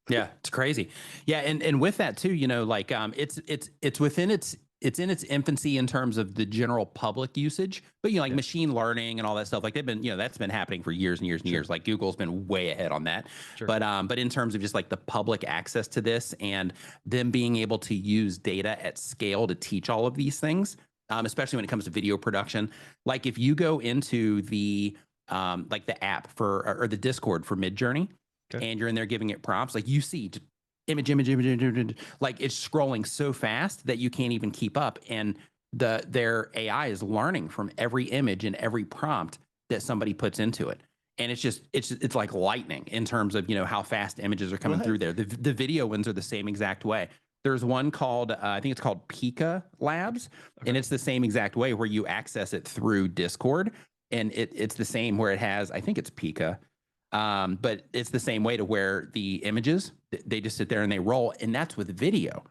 Yeah, it's crazy. Yeah, and with that too, like it's within it's in its infancy in terms of the general public usage, but like machine learning and all that stuff, like they've been, that's been happening for years and years and years. Like Google's been way ahead on that. But in terms of just like the public access to this and them being able to use data at scale to teach all of these things, especially when it comes to video production, like if you go into the like the app or the Discord for Midjourney, and you're in there giving it prompts, like you see image, like it's scrolling so fast that you can't even keep up. And their AI is learning from every image and every prompt that somebody puts into it. And it's like lightning in terms of, how fast images are coming through there. The video ones are the same exact way. There's one called, I think it's called Pika Labs, and it's the same exact way where you access it through Discord. And it's the same where it has, I think it's Pika, but it's the same way to where the images, they just sit there and they roll, and that's with video.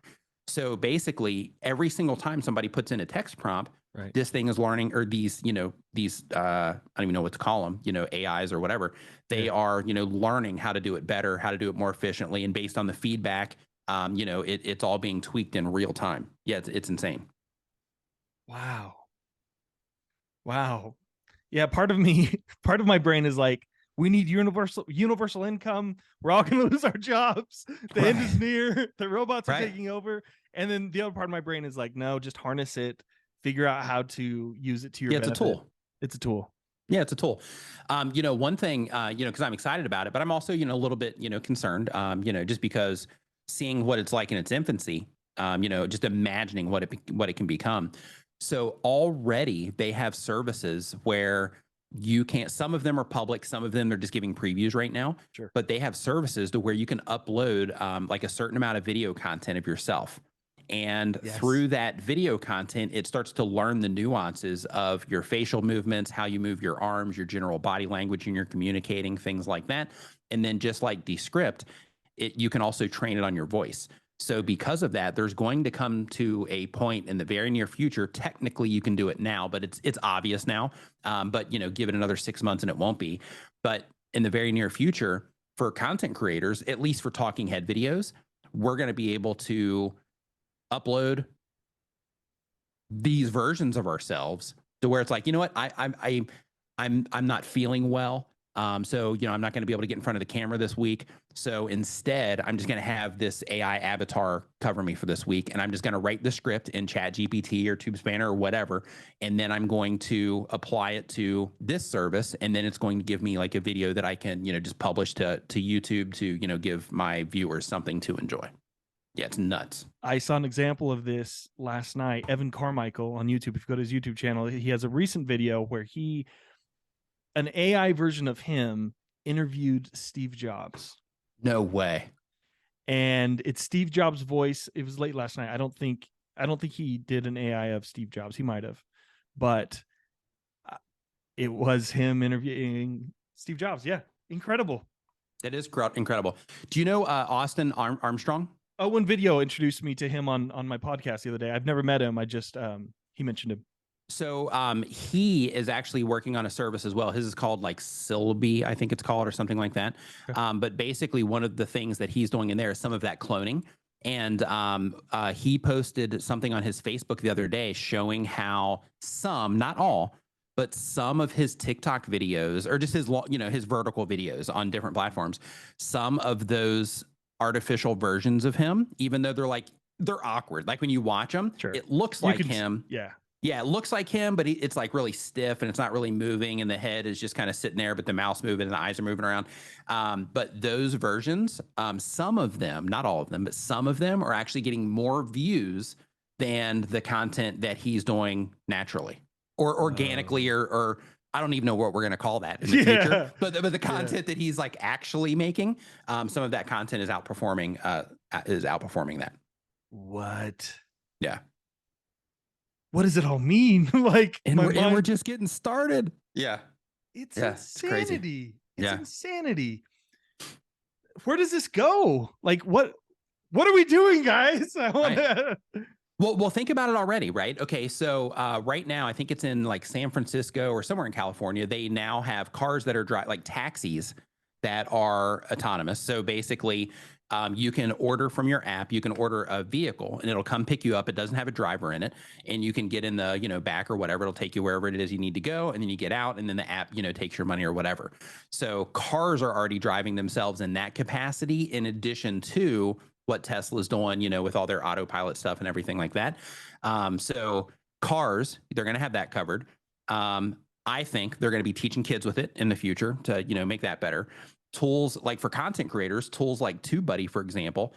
So basically, every single time somebody puts in a text prompt, this thing is learning, or these, I don't even know what to call them, AIs or whatever. They are, learning how to do it better, how to do it more efficiently, and based on the feedback, it's all being tweaked in real time. Yeah, it's insane. Wow. Yeah, part of my brain is like, We need universal income. We're all going to lose our jobs. The end is near. The robots are taking over. And then the other part of my brain is like, no, just harness it. Figure out how to use it to your benefit. It's a tool. It's a tool. Yeah, it's a tool. One thing, because I'm excited about it, but I'm also, a little bit, concerned, just because seeing what it's like in its infancy, just imagining what it can become. So already they have services where you can't, some of them are public, some of them they're just giving previews right now, Sure. but they have services to where you can upload like a certain amount of video content of yourself. And through that video content, it starts to learn the nuances of your facial movements, how you move your arms, your general body language, and you're communicating, things like that. And then just like Descript, you can also train it on your voice. So because of that, there's going to come to a point in the very near future. Technically, you can do it now, but it's obvious now. But give it another 6 months and it won't be. But in the very near future, for content creators, at least for talking head videos, we're going to be able to upload these versions of ourselves to where it's like, you know what, I'm not feeling well. So, I'm not going to be able to get in front of the camera this week. So instead, I'm just going to have this AI avatar cover me for this week. And I'm just going to write the script in ChatGPT or TubeSpanner or whatever. And then I'm going to apply it to this service. And then it's going to give me like a video that I can, just publish to YouTube to, give my viewers something to enjoy. Yeah, it's nuts. I saw an example of this last night. Evan Carmichael on YouTube. If you go to his YouTube channel, he has a recent video where an AI version of him interviewed Steve Jobs. No way. And it's Steve Jobs' voice. It was late last night. I don't think he did an AI of Steve Jobs. He might have, but it was him interviewing Steve Jobs. Yeah, incredible. That is incredible. Do you know Austin Armstrong? Owen Video introduced me to him on my podcast the other day. I've never met him. I just he mentioned him. So he is actually working on a service as well. His is called like Silby, I think it's called, or something like that. Okay. But basically one of the things that he's doing in there is some of that cloning. And he posted something on his Facebook the other day showing how some, not all, but some of his TikTok videos, or just his, his vertical videos on different platforms, some of those artificial versions of him, even though they're awkward. Like when you watch them, it looks like him. Yeah, it looks like him, but it's like really stiff and it's not really moving. And the head is just kind of sitting there, but the mouth's moving and the eyes are moving around. But those versions, some of them, not all of them, but some of them are actually getting more views than the content that he's doing naturally or organically, or I don't even know what we're going to call that in the future, but the content that he's like actually making, some of that content is outperforming that. What? Yeah. What does it all mean? Like, and we're just getting started. Yeah. It's insanity. It's insanity. Where does this go? Like, what are we doing, guys? I want to. Well, think about it already, right? Okay, so right now, I think it's in like San Francisco or somewhere in California. They now have cars that are like taxis that are autonomous. So basically, you can order from your app. You can order a vehicle, and it'll come pick you up. It doesn't have a driver in it, and you can get in the back or whatever. It'll take you wherever it is you need to go, and then you get out, and then the app takes your money or whatever. So cars are already driving themselves in that capacity, in addition to what Tesla's doing, with all their autopilot stuff and everything like that. So cars, they're going to have that covered. I think they're going to be teaching kids with it in the future to, make that better. Tools like for content creators, tools like TubeBuddy, for example,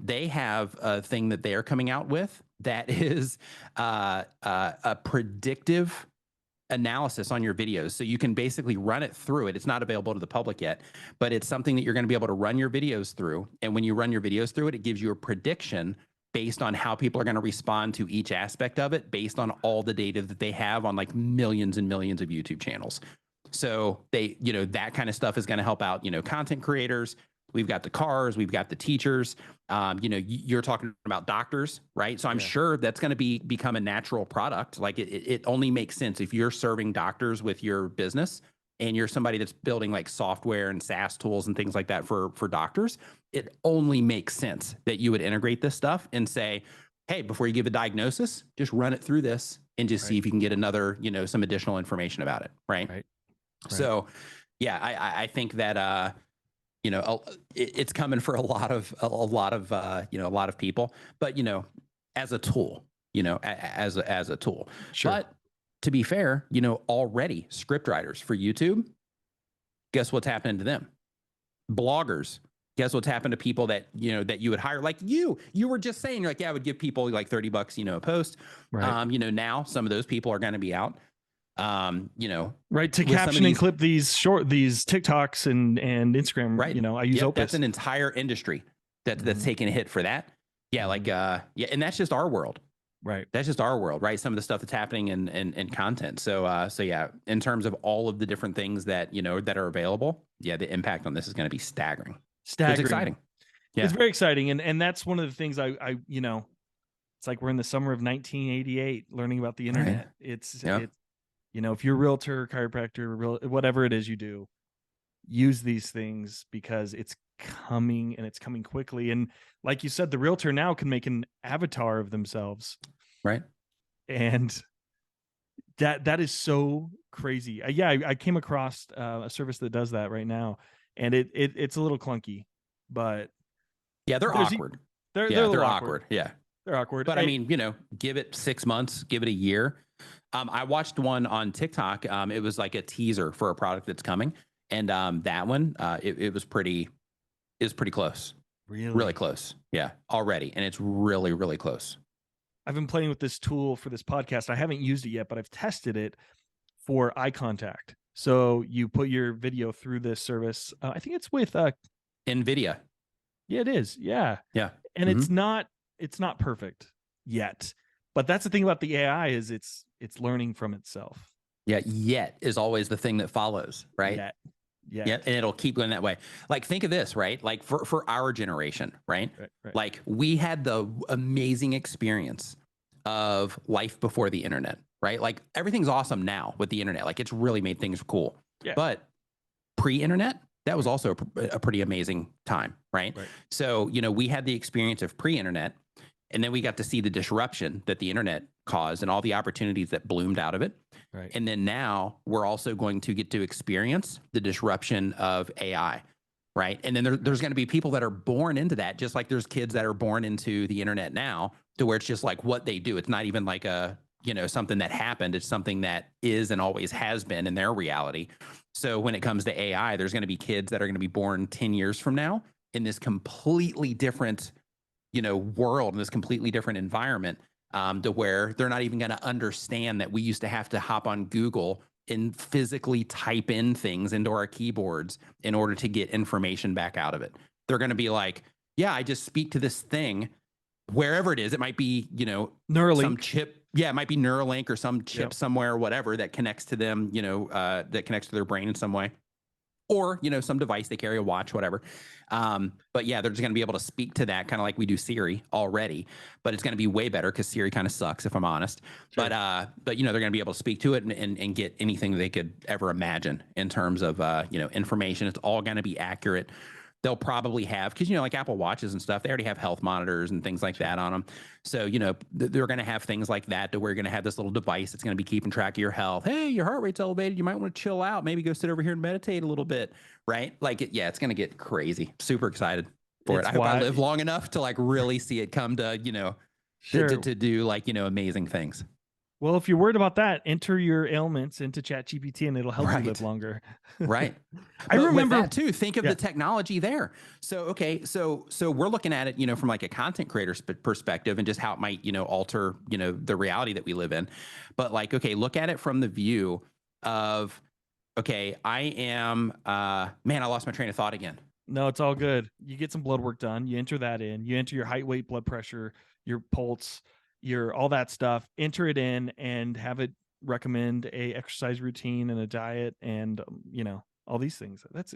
they have a thing that they're coming out with that is a predictive analysis on your videos. So you can basically run it through it. It's not available to the public yet, but it's something that you're going to be able to run your videos through. And when you run your videos through it, it gives you a prediction based on how people are going to respond to each aspect of it, based on all the data that they have on like millions and millions of YouTube channels. So they, that kind of stuff is going to help out, content creators. We've got the cars, we've got the teachers. You're talking about doctors, right? So I'm sure that's going to become a natural product. Like it only makes sense if you're serving doctors with your business and you're somebody that's building like software and SaaS tools and things like that for doctors. It only makes sense that you would integrate this stuff and say, hey, before you give a diagnosis, just run it through this and just see if you can get another, some additional information about it, right? So Yeah, I think that it's coming for a lot of people, but as a tool, as a tool. Sure. But to be fair, already script writers for YouTube, guess what's happening to them? Bloggers, guess what's happened to people that that you would hire, like you were just saying, you're like, yeah, I would give people like $30 a post. Right. Now some of those people are going to be out, Right. To with some of caption and these, clip these TikToks and Instagram, right. I use Yep, that's Opus. an entire industry that's Mhm. taking a hit for that. Yeah, like yeah, and that's just our world. Right. That's just our world, right? Some of the stuff that's happening in content. So yeah, in terms of all of the different things that that are available, yeah, the impact on this is going to be staggering. It's Staggering. exciting. Yeah. It's very exciting. And that's one of the things I it's like we're in the summer of 1988 learning about the Right. internet. It's Yeah. if you're a realtor, chiropractor, whatever it is you do, use these things because it's coming and it's coming quickly. And like you said, the realtor now can make an avatar of themselves. Right. And that is so crazy. Yeah, I came across a service that does that right now, and it's a little clunky, but Yeah, they're there's awkward. they're Yeah, a little they're awkward. awkward. Yeah. They're awkward. But I mean, give it 6 months, give it a year. I watched one on TikTok. It was like a teaser for a product that's coming. And that one, it was pretty close. Really Really, close. Yeah, already. And it's really, really close. I've been playing with this tool for this podcast. I haven't used it yet, but I've tested it for eye contact. So you put your video through this service. I think it's with NVIDIA. yeah, it is. Yeah. Yeah. And Hmm. it's not perfect yet. But that's the thing about the AI is it's learning from itself. Yeah. Yet is always the thing that follows, right? Yet. Yeah. Yet. And it'll keep going that way. Like, think of this, right? Like for our generation, right? Right. Like, we had the amazing experience of life before the internet, right? Like, everything's awesome now with the internet. Like, it's really made things cool. Yeah. But pre-internet, that was also a pretty amazing time, right? Right. So, we had the experience of pre-internet, and then we got to see the disruption that the internet caused and all the opportunities that bloomed out of it. Right. And then now we're also going to get to experience the disruption of AI, right? And then there's going to be people that are born into that, just like there's kids that are born into the internet now, to where it's just like what they do. It's not even like something that happened. It's something that is and always has been in their reality. So when it comes to AI, there's going to be kids that are going to be born 10 years from now in this completely different, world, in this completely different environment, to where they're not even going to understand that we used to have to hop on Google and physically type in things into our keyboards in order to get information back out of it. They're going to be like, yeah, I just speak to this thing wherever it is. It might be, Neuralink. some chip. Yeah, it might be Neuralink or some chip Yep. somewhere, or whatever, that connects to them, that connects to their brain in some way. Or, some device they carry, a watch, whatever. But yeah, they're just going to be able to speak to that, kind of like we do Siri already. But it's going to be way better because Siri kind of sucks, if I'm honest. Sure. But they're going to be able to speak to it and get anything they could ever imagine in terms of information. It's all going to be accurate. They'll probably have, because like Apple Watches and stuff, they already have health monitors and things like that on them. So they're going to have things like that, to where you're going to have this little device that's going to be keeping track of your health. Hey, your heart rate's elevated. You might want to chill out. Maybe go sit over here and meditate a little bit, right? Like, it's going to get crazy. Super excited for it. I hope I live long enough to like really see it come to Sure. to do like amazing things. Well, if you're worried about that, enter your ailments into ChatGPT and it'll help you live longer. Right. I remember with that too. Think of the technology there. So, okay. So we're looking at it, from like a content creator's perspective, and just how it might, alter, the reality that we live in. But like, okay, look at it from the view of, okay, I am, man, I lost my train of thought again. No, it's all good. You get some blood work done. You enter that in. You enter your height, weight, blood pressure, your pulse, your all that stuff. Enter it in and have it recommend a exercise routine and a diet and all these things. That's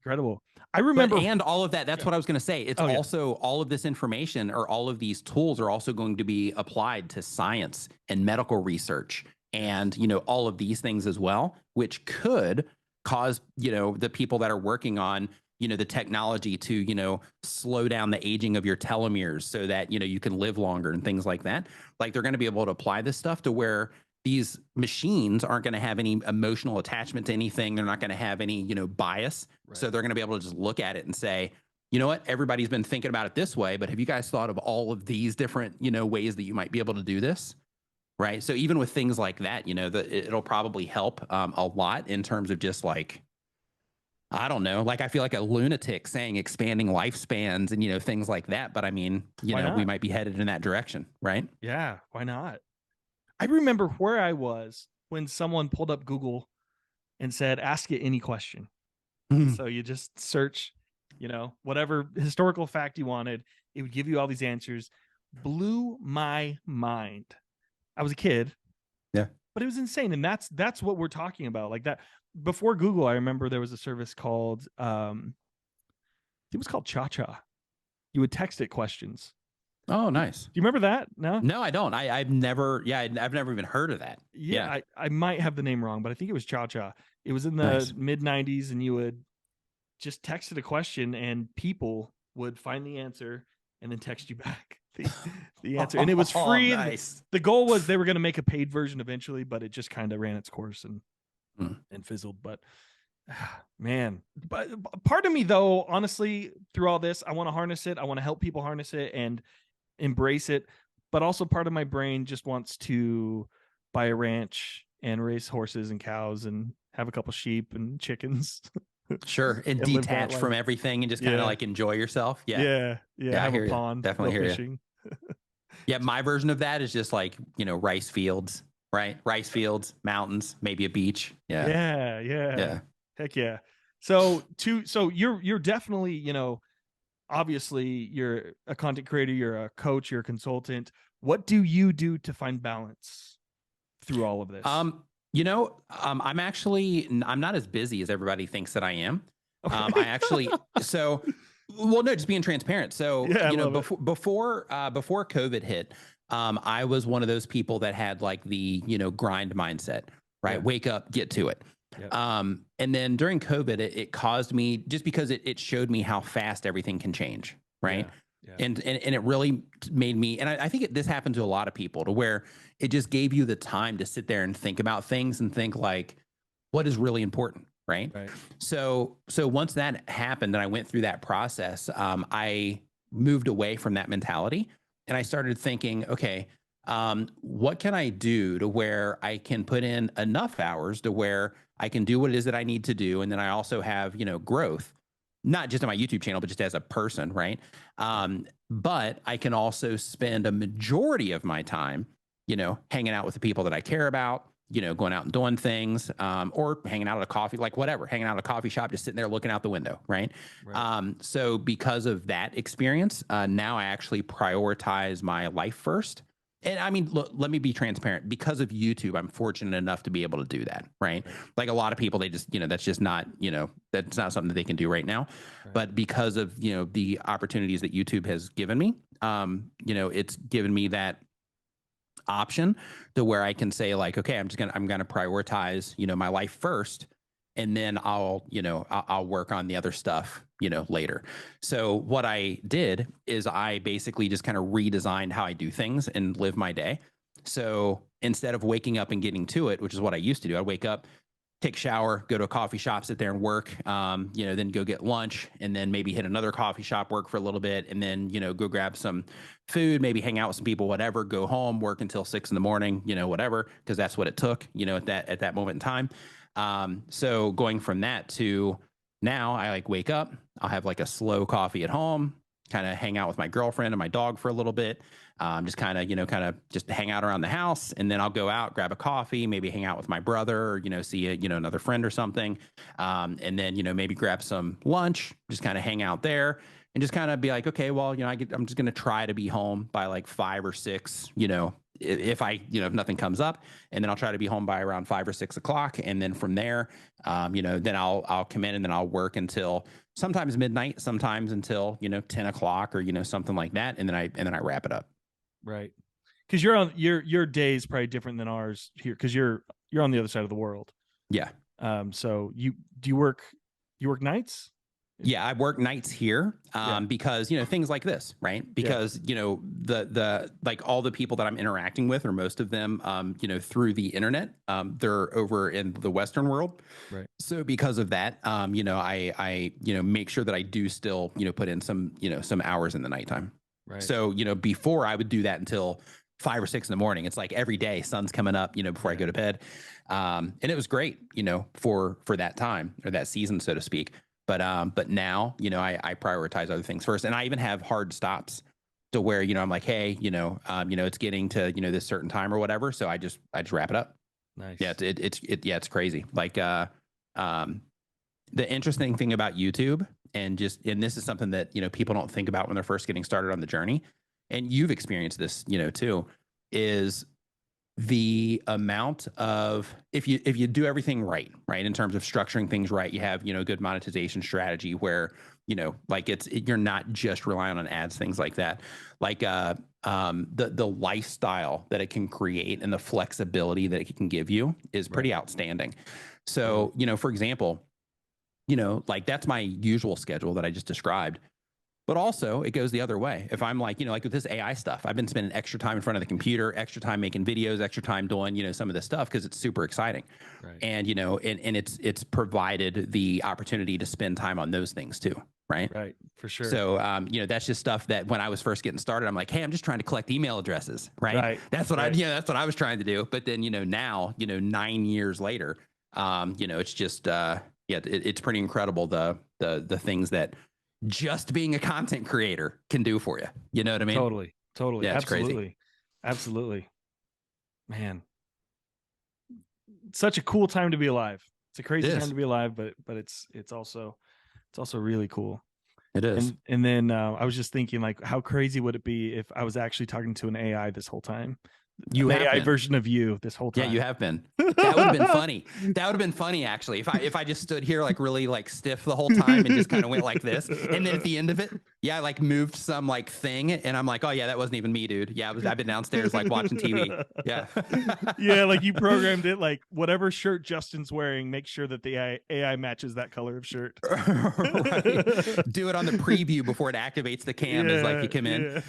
incredible. I remember, and all of that. That's what I was going to say. It's also all of this information, or all of these tools, are also going to be applied to science and medical research, and all of these things as well, which could cause the people that are working on the technology to slow down the aging of your telomeres, so that you can live longer and things like that. Like, they're going to be able to apply this stuff to where these machines aren't going to have any emotional attachment to anything. They're not going to have any, bias. Right. So they're going to be able to just look at it and say, you know what, everybody's been thinking about it this way, but have you guys thought of all of these different, ways that you might be able to do this? Right. So even with things like that, it'll probably help a lot in terms of just like, I don't know, like I feel like a lunatic saying expanding lifespans and, things like that. But I mean, Why we not? might be headed in that direction. Right. Yeah, why not? I remember where I was when someone pulled up Google and said, ask it any question. So you just search, whatever historical fact you wanted. It would give you all these answers. Blew my mind. I was a kid. Yeah. But it was insane. And that's what we're talking about. Like that before Google, I remember there was a service called it was called Cha Cha. You would text it questions. Oh, nice. Do you remember that? No? No, I don't. I've never, I've never even heard of that. Yeah. I might have the name wrong, but I think it was Cha Cha. It was in the Nice. mid 90s, and you would just text it a question and people would find the answer and then text you back the answer. And it was free. Nice. The goal was they were going to make a paid version eventually, but it just kind of ran its course and fizzled. But man, but part of me though, honestly, through all this, I want to harness it. I want to help people harness it and embrace it. But also part of my brain just wants to buy a ranch and raise horses and cows and have a couple sheep and chickens. Sure. And detach from everything and just kind of like enjoy yourself. Yeah. Have a pond. Definitely hear fishing. Yeah. My version of that is just like, rice fields, right? Rice fields, mountains, maybe a beach. Yeah. Heck yeah. So you're definitely, obviously you're a content creator, you're a coach, you're a consultant. What do you do to find balance through all of this? I'm not as busy as everybody thinks that I am. Okay. I actually, no, just being transparent. So, before COVID hit, I was one of those people that had like the, grind mindset, right? Yeah. Wake up, get to it. Yep. And then during COVID, it caused me, just because it showed me how fast everything can change. Right. Yeah. And it really made me, and I think this happened to a lot of people, to where it just gave you the time to sit there and think about things and think like, what is really important. Right. So once that happened and I went through that process, I moved away from that mentality and I started thinking, okay, what can I do to where I can put in enough hours to where I can do what it is that I need to do. And then I also have, growth, not just on my YouTube channel, but just as a person. Right. But I can also spend a majority of my time, hanging out with the people that I care about, going out and doing things, or hanging out at a coffee, like whatever, hanging out at a coffee shop, just sitting there looking out the window. Right. So because of that experience, now I actually prioritize my life first. And I mean, look, let me be transparent. Because of YouTube, I'm fortunate enough to be able to do that. Right. Like a lot of people, they just, that's just not, that's not something that they can do right now. Right. But because of, the opportunities that YouTube has given me, it's given me that option to where I can say like, okay, I'm going to prioritize, my life first. And then I'll work on the other stuff, later. So what I did is I basically just kind of redesigned how I do things and live my day. So instead of waking up and getting to it, which is what I used to do, I'd wake up, take a shower, go to a coffee shop, sit there and work, then go get lunch and then maybe hit another coffee shop, work for a little bit, and then, go grab some food, maybe hang out with some people, whatever, go home, work until 6 a.m, whatever, because that's what it took, at that moment in time. So going from that to now, I like wake up, I'll have like a slow coffee at home, kind of hang out with my girlfriend and my dog for a little bit. Just kind of just hang out around the house, and then I'll go out, grab a coffee, maybe hang out with my brother, or, see another friend or something. And then, maybe grab some lunch, just kind of hang out there and just kind of be like, okay, well, I'm just going to try to be home by like 5 or 6, if if nothing comes up, and then I'll try to be home by around 5 or 6 o'clock. And then from there, then I'll come in and then I'll work until sometimes midnight, sometimes until, 10 o'clock or, something like that. And then I wrap it up. Right. Cause you're on your day is probably different than ours here. Cause you're on the other side of the world. Yeah. So you work nights Yeah, I work nights here because things like this, right? Because the like all the people that I'm interacting with, or most of them, through the internet, they're over in the Western world. Right. So because of that, I make sure that I do still put in some hours in the nighttime. Right. So before I would do that until 5 or 6 in the morning. It's like every day, sun's coming up, before I go to bed, and it was great, for that time or that season, so to speak. But now, I prioritize other things first, and I even have hard stops to where I'm like, hey, it's getting to this certain time or whatever, so I just wrap it up. Nice. Yeah, it's crazy. Like, the interesting thing about YouTube, and this is something that people don't think about when they're first getting started on the journey, and you've experienced this, too, is the amount of, if you do everything right in terms of structuring things right, you have a good monetization strategy where like you're not just relying on ads, things like that, like the lifestyle that it can create and the flexibility that it can give you is pretty outstanding. So for example, like that's my usual schedule that I just described. But also, it goes the other way. If I'm like, like with this AI stuff, I've been spending extra time in front of the computer, extra time making videos, extra time doing, some of this stuff because it's super exciting. Right. And, and it's provided the opportunity to spend time on those things too. Right. Right. For sure. So, that's just stuff that when I was first getting started, I'm like, hey, I'm just trying to collect email addresses. Right. That's what that's what I was trying to do. But then, now, 9 years later, it's just, it's pretty incredible. The things that just being a content creator can do for you. You know what I mean? Totally. Yeah, it's Absolutely. crazy. Absolutely. Man. Such a cool time to be alive. It's a crazy time to be alive, but it's also really cool. It is. And then I was just thinking, like, how crazy would it be if I was actually talking to an AI this whole time? You an have AI been. version of you this whole time. Yeah, you have been. That would have been funny. That would have been funny, actually. If I just stood here like really like stiff the whole time and just kind of went like this, and then at the end of it, I like moved some like thing, and I'm like, oh yeah, that wasn't even me, dude. Yeah, I've been downstairs like watching TV. Yeah. Yeah, like you programmed it, like whatever shirt Justin's wearing, make sure that the AI matches that color of shirt. Right. Do it on the preview before it activates the cam as like you come in.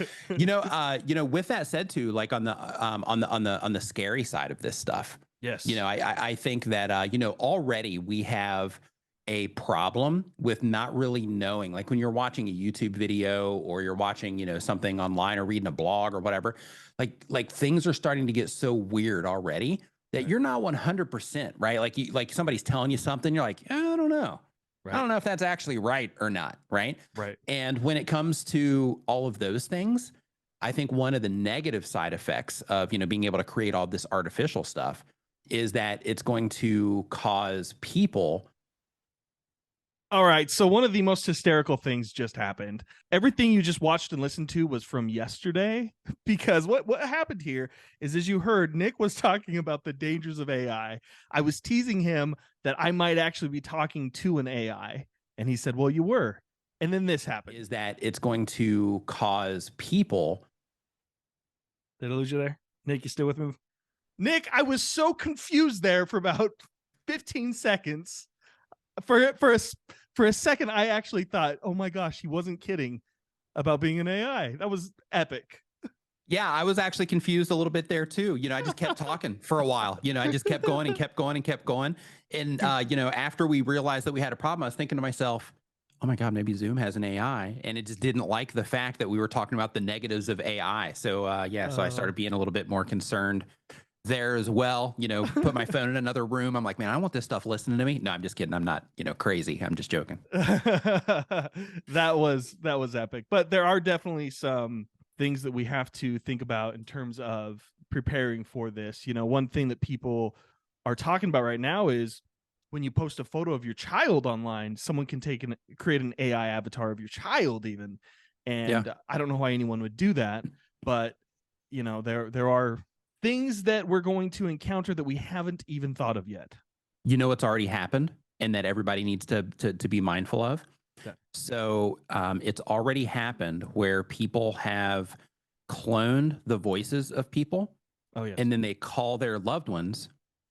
With that said too, like on the scary side of this stuff. Yes. I think that already we have a problem with not really knowing, like when you're watching a YouTube video or you're watching, something online or reading a blog or whatever, like things are starting to get so weird already that you're not 100%, right? Like somebody's telling you something, you're like, I don't know. Right. I don't know if that's actually right or not, right? Right. And when it comes to all of those things, I think one of the negative side effects of, being able to create all this artificial stuff is that it's going to cause people. All right. So one of the most hysterical things just happened. Everything you just watched and listened to was from yesterday, because what happened here is, as you heard, Nick was talking about the dangers of AI. I was teasing him that I might actually be talking to an AI. And he said, well, you were. And then this happened. Is that it's going to cause people. Did I lose you there? Nick, you still with me? Nick, I was so confused there for about 15 seconds. For a second, I actually thought, oh my gosh, he wasn't kidding about being an AI. That was epic. Yeah, I was actually confused a little bit there too. I just kept talking for a while. I just kept going and kept going and kept going. And, after we realized that we had a problem, I was thinking to myself, oh my God, maybe Zoom has an AI. And it just didn't like the fact that we were talking about the negatives of AI. So, so I started being a little bit more concerned there as well. Put my phone in another room. I'm like, man, I don't want this stuff listening to me. No, I'm just kidding. I'm not, crazy. I'm just joking. That was epic. But there are definitely some things that we have to think about in terms of preparing for this. One thing that people are talking about right now is when you post a photo of your child online, someone can create an AI avatar of your child even. And I don't know why anyone would do that, but there are things that we're going to encounter that we haven't even thought of yet. What's already happened and that everybody needs to be mindful of. Yeah. So it's already happened where people have cloned the voices of people. Oh, yeah. And then they call their loved ones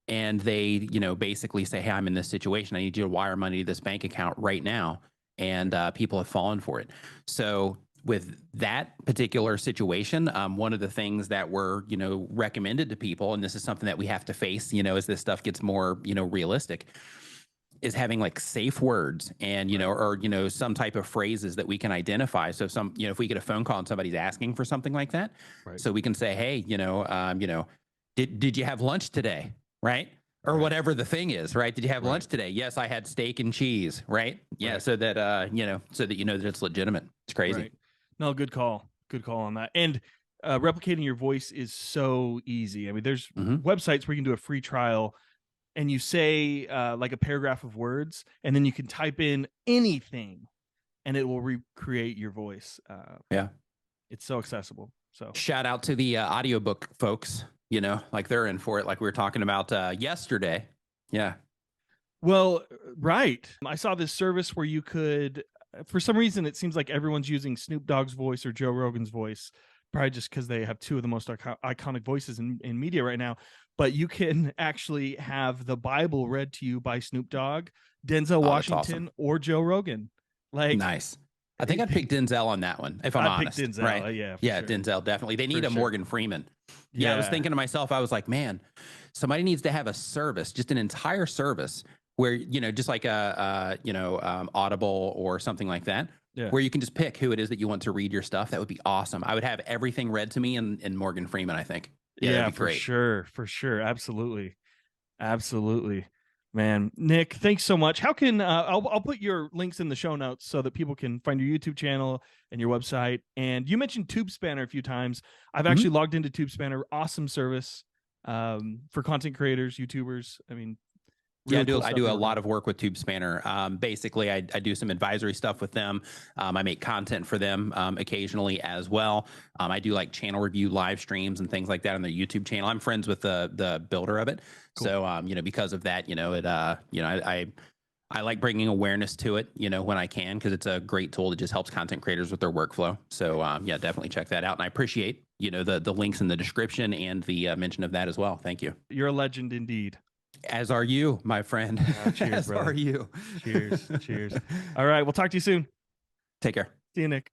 and they, basically say, hey, I'm in this situation. I need you to wire money to this bank account right now. and people have fallen for it. So with that particular situation, one of the things that were, recommended to people, and this is something that we have to face, as this stuff gets more, realistic, is having like safe words and, Right. or, some type of phrases that we can identify. So if we get a phone call and somebody's asking for something like that, Right. so we can say, hey, did you have lunch today? Right. Or Right. whatever the thing is, right? Did you have Right. lunch today? Yes, I had steak and cheese, right? Yeah, Right. so that so that that it's legitimate. It's crazy. Right. No, good call. Good call on that. And replicating your voice is so easy. I mean, there's Hmm. websites where you can do a free trial and you say like a paragraph of words, and then you can type in anything and it will recreate your voice. Yeah. It's so accessible. So Shout out to the audiobook folks, like they're in for it, like we were talking about yesterday. Yeah. well, right. I saw this service where you could, for some reason, it seems like everyone's using Snoop Dogg's voice or Joe Rogan's voice, probably just because they have two of the most iconic voices in media right now. But you can actually have the Bible read to you by Snoop Dogg, Denzel Oh, that's awesome. Washington, or Joe Rogan. Like, Nice. I think I'd pick Denzel on that one, if I'm I'd pick honest. Right? Denzel. Yeah, for Yeah, sure. Denzel, definitely. They need For a sure. Morgan Freeman. Yeah, I was Yeah. thinking to myself, I was like, man, somebody needs to have a service, just an entire service where, just like Audible or something like that, Yeah. where you can just pick who it is that you want to read your stuff. That would be awesome. I would have everything read to me in Morgan Freeman, I think. Yeah, that'd Yeah, be for great. sure. For sure. Absolutely. Absolutely. Man, Nick, thanks so much. How can I'll put your links in the show notes so that people can find your YouTube channel and your website. And you mentioned Tube Spanner a few times. I've Mhm. actually logged into Tube Spanner. Awesome service for content creators, YouTubers. I mean, Yeah, really cool I stuff do they're a working lot on. of work with Tube Spanner. Basically, I do some advisory stuff with them. I make content for them occasionally as well. I do like channel review live streams and things like that on their YouTube channel. I'm friends with the builder of it, Cool. so because of that, I like bringing awareness to it, when I can, because it's a great tool that just helps content creators with their workflow. So yeah, definitely check that out, and I appreciate the links in the description and the mention of that as well. Thank you. You're a legend indeed. As are you, my friend. Cheers, As are brother. you. Cheers. Cheers. All right. We'll talk to you soon. Take care. See you, Nick.